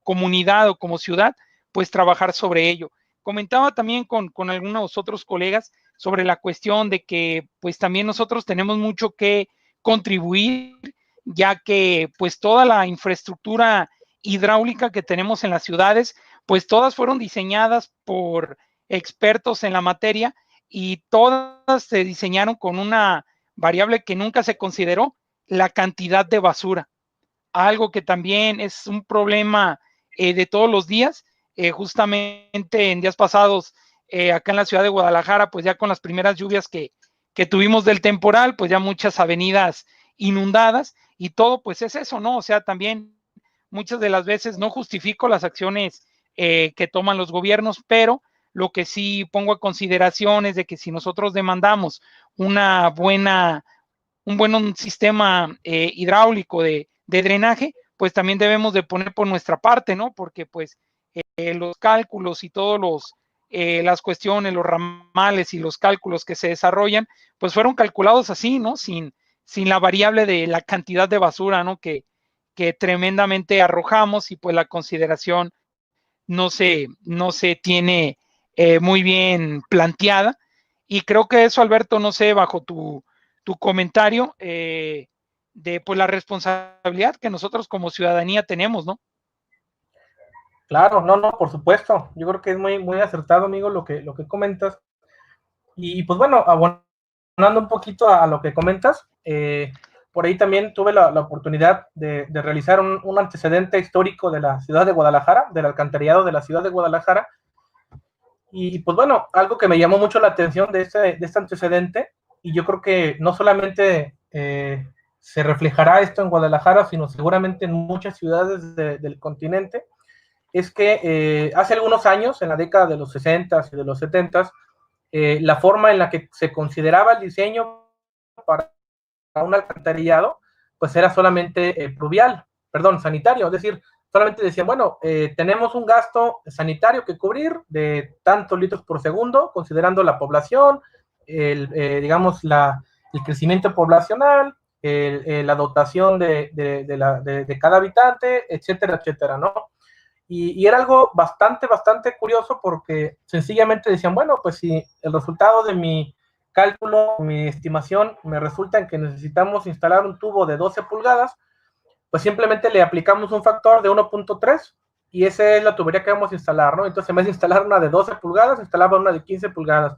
S2: comunidad o como ciudad, pues trabajar sobre ello. Comentaba también con algunos otros colegas sobre la cuestión de que pues también nosotros tenemos mucho que contribuir, ya que pues toda la infraestructura hidráulica que tenemos en las ciudades, pues todas fueron diseñadas por expertos en la materia y todas se diseñaron con una variable que nunca se consideró, la cantidad de basura, algo que también es un problema de todos los días. Justamente en días pasados, acá en la ciudad de Guadalajara, pues ya con las primeras lluvias que tuvimos del temporal, pues ya muchas avenidas inundadas, y todo pues es eso, ¿no? O sea, también muchas de las veces no justifico las acciones que toman los gobiernos, pero lo que sí pongo a consideración es de que si nosotros demandamos un buen sistema hidráulico de drenaje, pues también debemos de poner por nuestra parte, ¿no? Porque pues los cálculos y todos las cuestiones, los ramales y los cálculos que se desarrollan, pues fueron calculados así, ¿no? Sin la variable de la cantidad de basura, ¿no? Que tremendamente arrojamos, y pues la consideración no se tiene muy bien planteada. Y creo que eso, Alberto, no sé, bajo tu comentario de pues la responsabilidad que nosotros como ciudadanía tenemos, ¿no?
S3: Claro, no, por supuesto. Yo creo que es muy, muy acertado, amigo, lo que comentas. Y pues bueno, abonando un poquito a lo que comentas, por ahí también tuve la oportunidad de realizar un antecedente histórico de la ciudad de Guadalajara, del alcantarillado de la ciudad de Guadalajara. Y pues bueno, algo que me llamó mucho la atención de este antecedente, y yo creo que no solamente se reflejará esto en Guadalajara, sino seguramente en muchas ciudades del continente, es que hace algunos años, en la década de los 60 y de los 70, la forma en la que se consideraba el diseño para un alcantarillado, pues era solamente sanitario, es decir, solamente decían, bueno, tenemos un gasto sanitario que cubrir de tantos litros por segundo, considerando la población, digamos, el crecimiento poblacional, la dotación de cada habitante, etcétera, etcétera, ¿no? Y era algo bastante curioso porque sencillamente decían, bueno, pues si el resultado de mi cálculo, mi estimación, me resulta en que necesitamos instalar un tubo de 12 pulgadas, pues simplemente le aplicamos un factor de 1.3 y esa es la tubería que vamos a instalar, ¿no? Entonces, en vez de instalar una de 12 pulgadas, instalaba una de 15 pulgadas.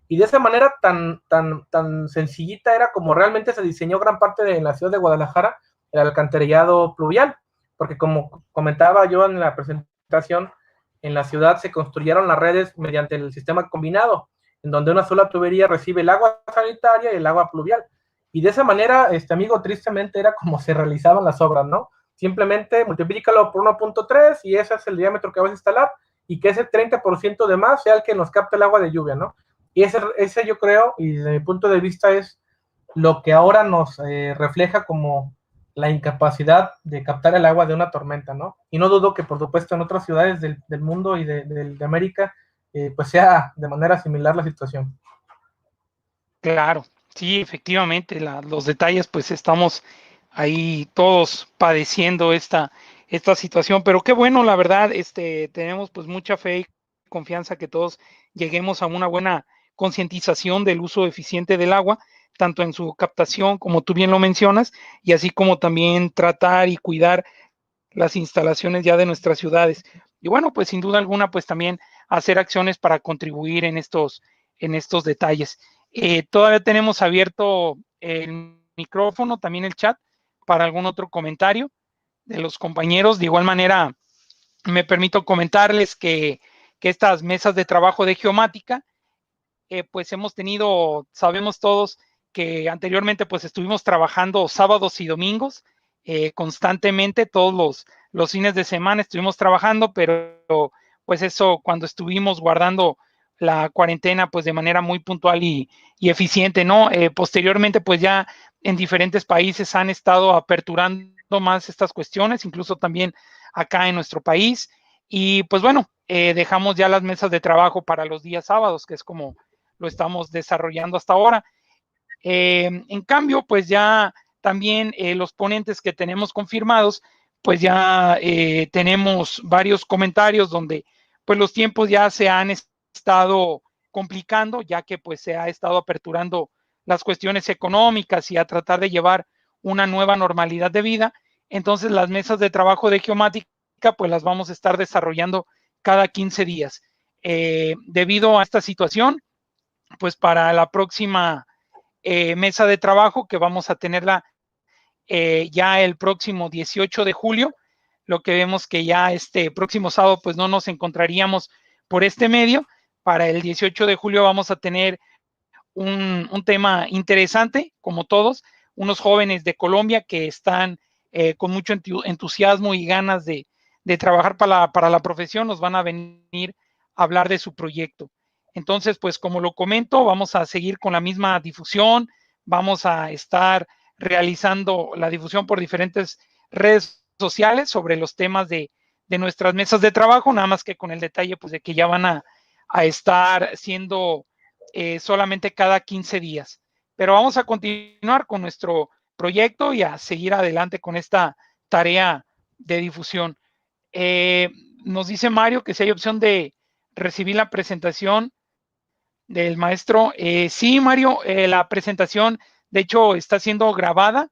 S3: Y de esa manera tan sencillita era como realmente se diseñó gran parte de la ciudad de Guadalajara, el alcantarillado pluvial, porque como comentaba yo en la presentación, en la ciudad se construyeron las redes mediante el sistema combinado, en donde una sola tubería recibe el agua sanitaria y el agua pluvial. Y de esa manera, amigo, tristemente era como se realizaban las obras, ¿no? Simplemente multiplícalo por 1.3 y ese es el diámetro que vas a instalar y que ese 30% de más sea el que nos capte el agua de lluvia, ¿no? Y ese yo creo, y desde mi punto de vista, es lo que ahora nos refleja como la incapacidad de captar el agua de una tormenta, ¿no? Y no dudo que, por supuesto, en otras ciudades del mundo y de América, pues sea de manera similar la situación.
S2: Claro, sí, efectivamente, los detalles, pues estamos ahí todos padeciendo esta situación, pero qué bueno, la verdad, tenemos pues mucha fe y confianza que todos lleguemos a una buena concientización del uso eficiente del agua, tanto en su captación, como tú bien lo mencionas, y así como también tratar y cuidar las instalaciones ya de nuestras ciudades. Y bueno, pues sin duda alguna, pues también hacer acciones para contribuir en estos detalles. Todavía tenemos abierto el micrófono, también el chat, para algún otro comentario de los compañeros. De igual manera, me permito comentarles que estas mesas de trabajo de geomática, pues hemos tenido, sabemos todos que anteriormente pues estuvimos trabajando sábados y domingos constantemente, todos los fines de semana estuvimos trabajando, pero pues eso cuando estuvimos guardando la cuarentena pues de manera muy puntual y eficiente, ¿no? Posteriormente pues ya en diferentes países han estado aperturando más estas cuestiones, incluso también acá en nuestro país, y pues bueno, dejamos ya las mesas de trabajo para los días sábados, que es como lo estamos desarrollando hasta ahora. En cambio, pues ya también los ponentes que tenemos confirmados, pues ya tenemos varios comentarios donde pues los tiempos ya se han estado complicando, ya que pues se ha estado aperturando las cuestiones económicas y a tratar de llevar una nueva normalidad de vida. Entonces las mesas de trabajo de geomática pues las vamos a estar desarrollando cada 15 días. Debido a esta situación, pues para la próxima mesa de trabajo que vamos a tenerla ya el próximo 18 de julio, lo que vemos que ya este próximo sábado pues no nos encontraríamos por este medio. Para el 18 de julio vamos a tener un tema interesante, como todos, unos jóvenes de Colombia que están con mucho entusiasmo y ganas de trabajar para la profesión, nos van a venir a hablar de su proyecto. Entonces, pues como lo comento, vamos a seguir con la misma difusión, vamos a estar realizando la difusión por diferentes redes sociales sobre los temas de nuestras mesas de trabajo, nada más que con el detalle pues de que ya van a estar siendo solamente cada 15 días. Pero vamos a continuar con nuestro proyecto y a seguir adelante con esta tarea de difusión. Nos dice Mario que si hay opción de recibir la presentación del maestro. Sí, Mario, la presentación de hecho está siendo grabada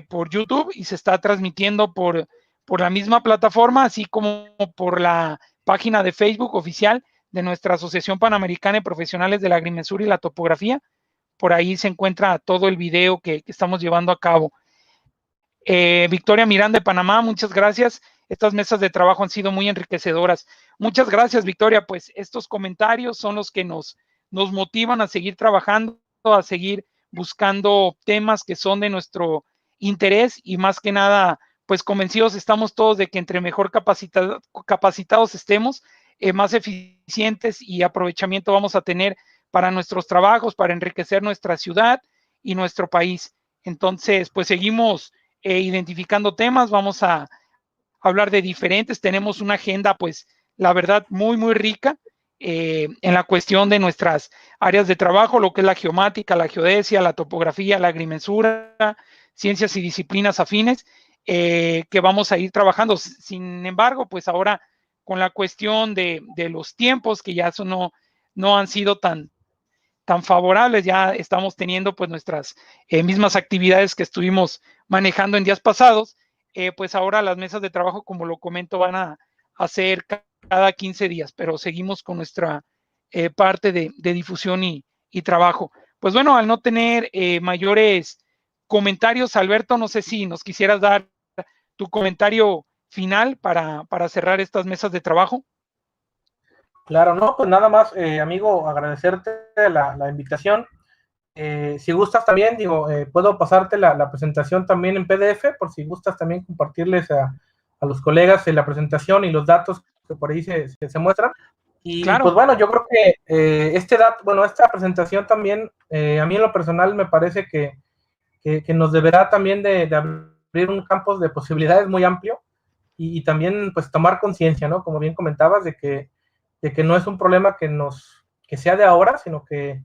S2: por YouTube y se está transmitiendo por la misma plataforma, así como por la página de Facebook oficial de nuestra Asociación Panamericana de Profesionales de la Agrimensura y la Topografía. por ahí se encuentra todo el video que estamos llevando a cabo. Victoria Miranda de Panamá, muchas gracias. Estas mesas de trabajo han sido muy enriquecedoras. Muchas gracias, Victoria. Pues estos comentarios son los que nos motivan a seguir trabajando, a seguir buscando temas que son de nuestro interés y más que nada, pues convencidos estamos todos de que entre mejor capacitados estemos, más eficientes y aprovechamiento vamos a tener para nuestros trabajos, para enriquecer nuestra ciudad y nuestro país. Entonces, pues seguimos identificando temas, vamos a hablar de diferentes, tenemos una agenda, pues, la verdad, muy, muy rica en la cuestión de nuestras áreas de trabajo, lo que es la geomática, la geodesia, la topografía, la agrimensura, ciencias y disciplinas afines, que vamos a ir trabajando. Sin embargo, pues ahora con la cuestión de los tiempos, que ya eso no han sido tan favorables, ya estamos teniendo pues nuestras mismas actividades que estuvimos manejando en días pasados, pues ahora las mesas de trabajo, como lo comento, van a hacer cada 15 días, pero seguimos con nuestra parte de difusión y trabajo. Pues bueno, al no tener mayores comentarios, Alberto, no sé si nos quisieras dar tu comentario final para cerrar estas mesas de trabajo.
S3: Claro, no, pues nada más, amigo, agradecerte la invitación. Si gustas también, digo, puedo pasarte la presentación también en PDF, por si gustas también compartirles a los colegas la presentación y los datos que por ahí se muestran. Y
S2: Claro.
S3: Pues bueno, yo creo que esta presentación también, a mí en lo personal me parece que nos deberá también de abrir un campo de posibilidades muy amplio y también pues tomar conciencia, ¿no? Como bien comentabas, de que no es un problema que sea de ahora, sino que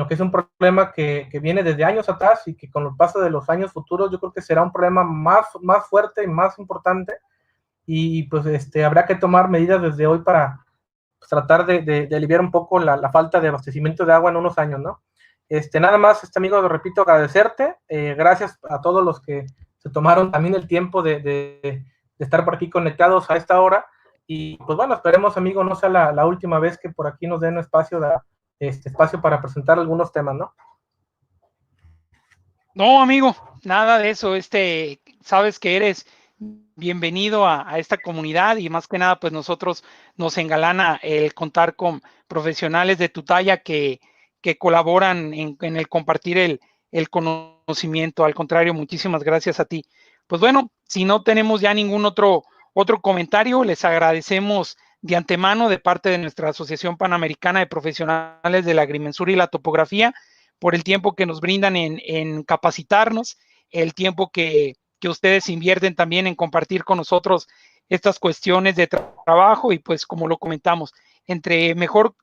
S3: es un problema que viene desde años atrás y que con el paso de los años futuros yo creo que será un problema más fuerte y más importante y pues habrá que tomar medidas desde hoy para pues, tratar de aliviar un poco la falta de abastecimiento de agua en unos años, ¿no? Nada más, amigo, repito, agradecerte, gracias a todos los que se tomaron también el tiempo de estar por aquí conectados a esta hora. Y pues bueno, esperemos, amigo, no sea la última vez que por aquí nos den espacio para presentar algunos temas, ¿no?
S2: No, amigo, nada de eso. Sabes que eres bienvenido a esta comunidad y más que nada, pues nosotros nos engalana el contar con profesionales de tu talla que colaboran en el compartir el conocimiento. Al contrario, muchísimas gracias a ti. Pues bueno, si no tenemos ya ningún otro comentario, les agradecemos de antemano de parte de nuestra Asociación Panamericana de Profesionales de la Agrimensura y la Topografía por el tiempo que nos brindan en capacitarnos, el tiempo que ustedes invierten también en compartir con nosotros estas cuestiones de trabajo y pues como lo comentamos, entre mejor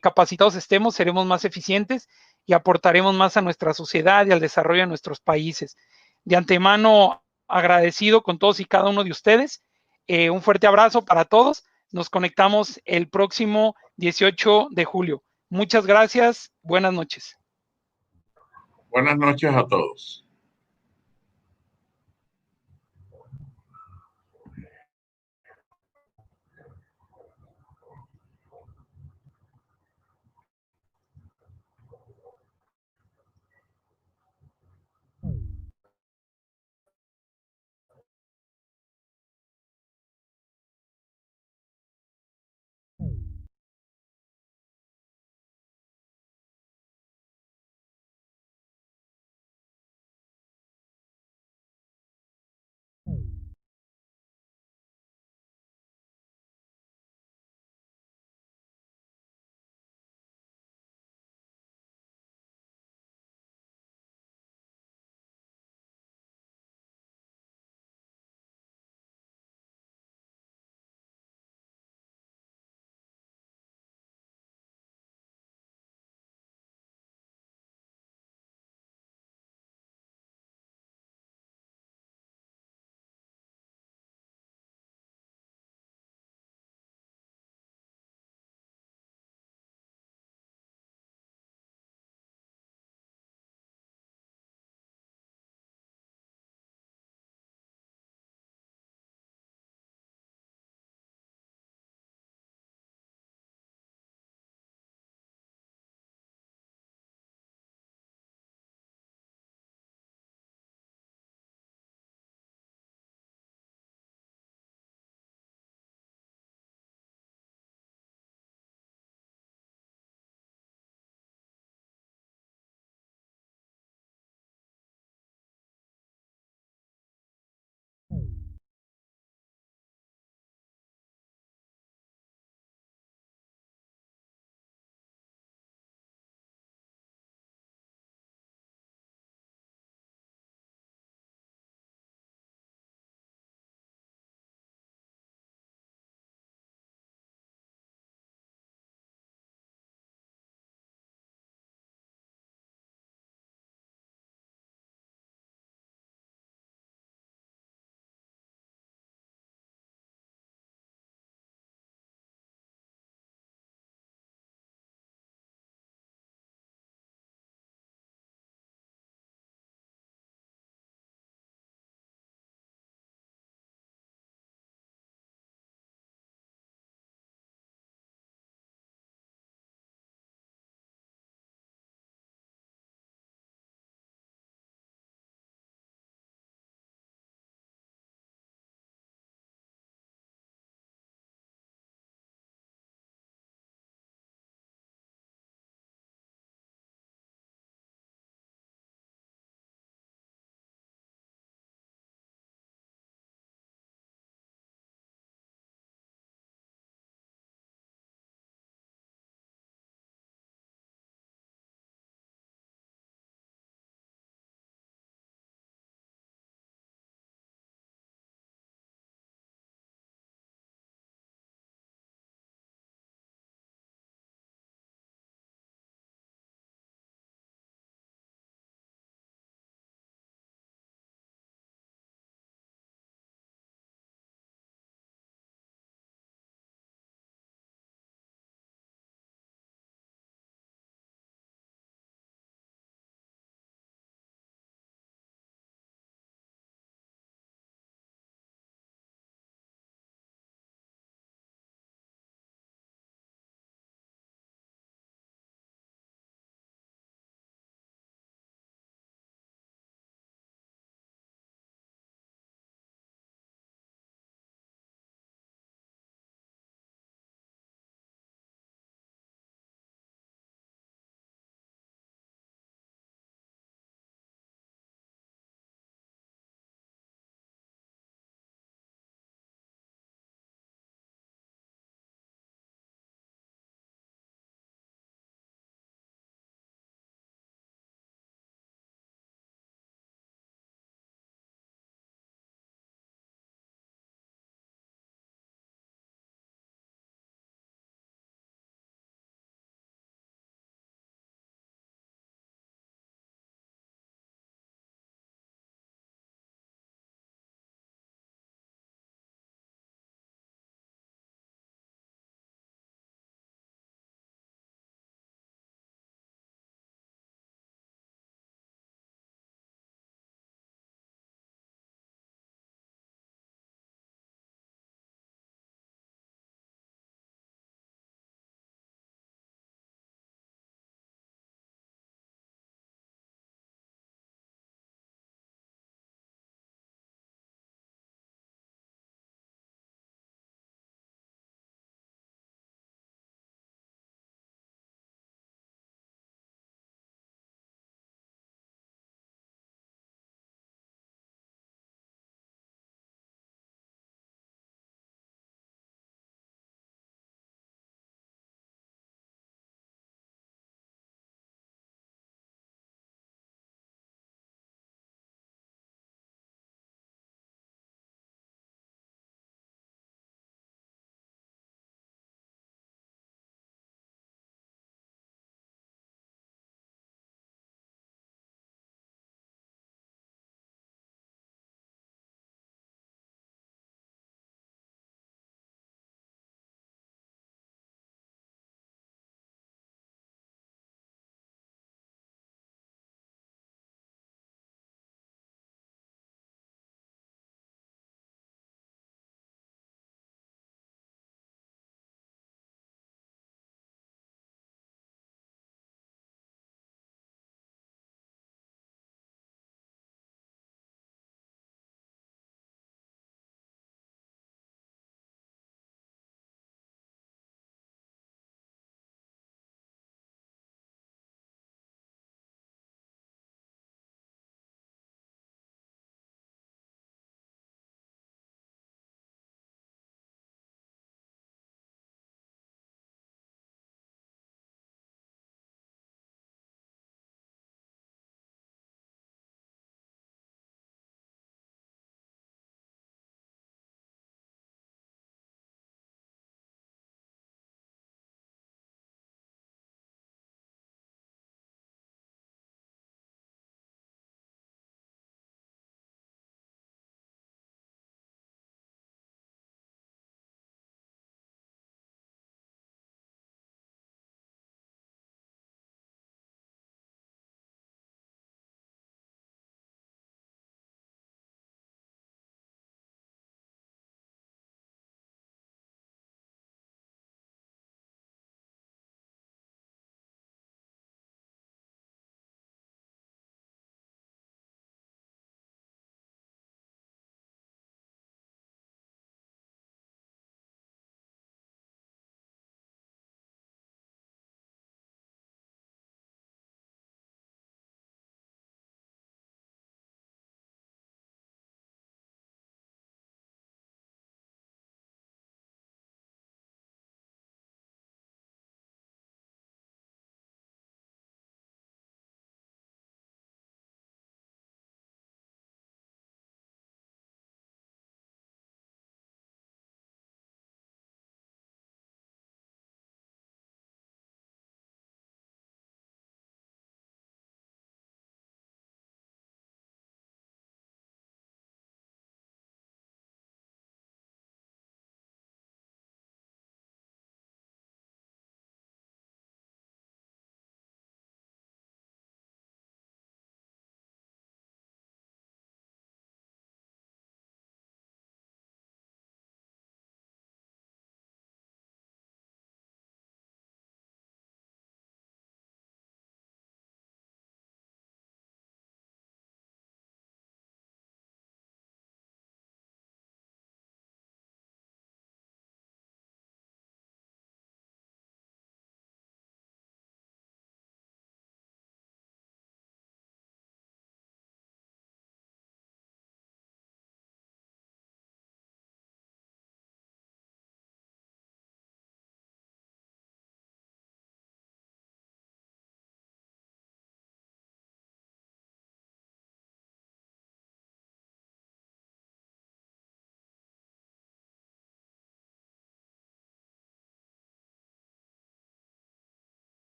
S2: capacitados estemos, seremos más eficientes y aportaremos más a nuestra sociedad y al desarrollo de nuestros países. De antemano, agradecido con todos y cada uno de ustedes. Un fuerte abrazo para todos. Nos conectamos el próximo 18 de julio. Muchas gracias. Buenas noches.
S4: Buenas noches a todos.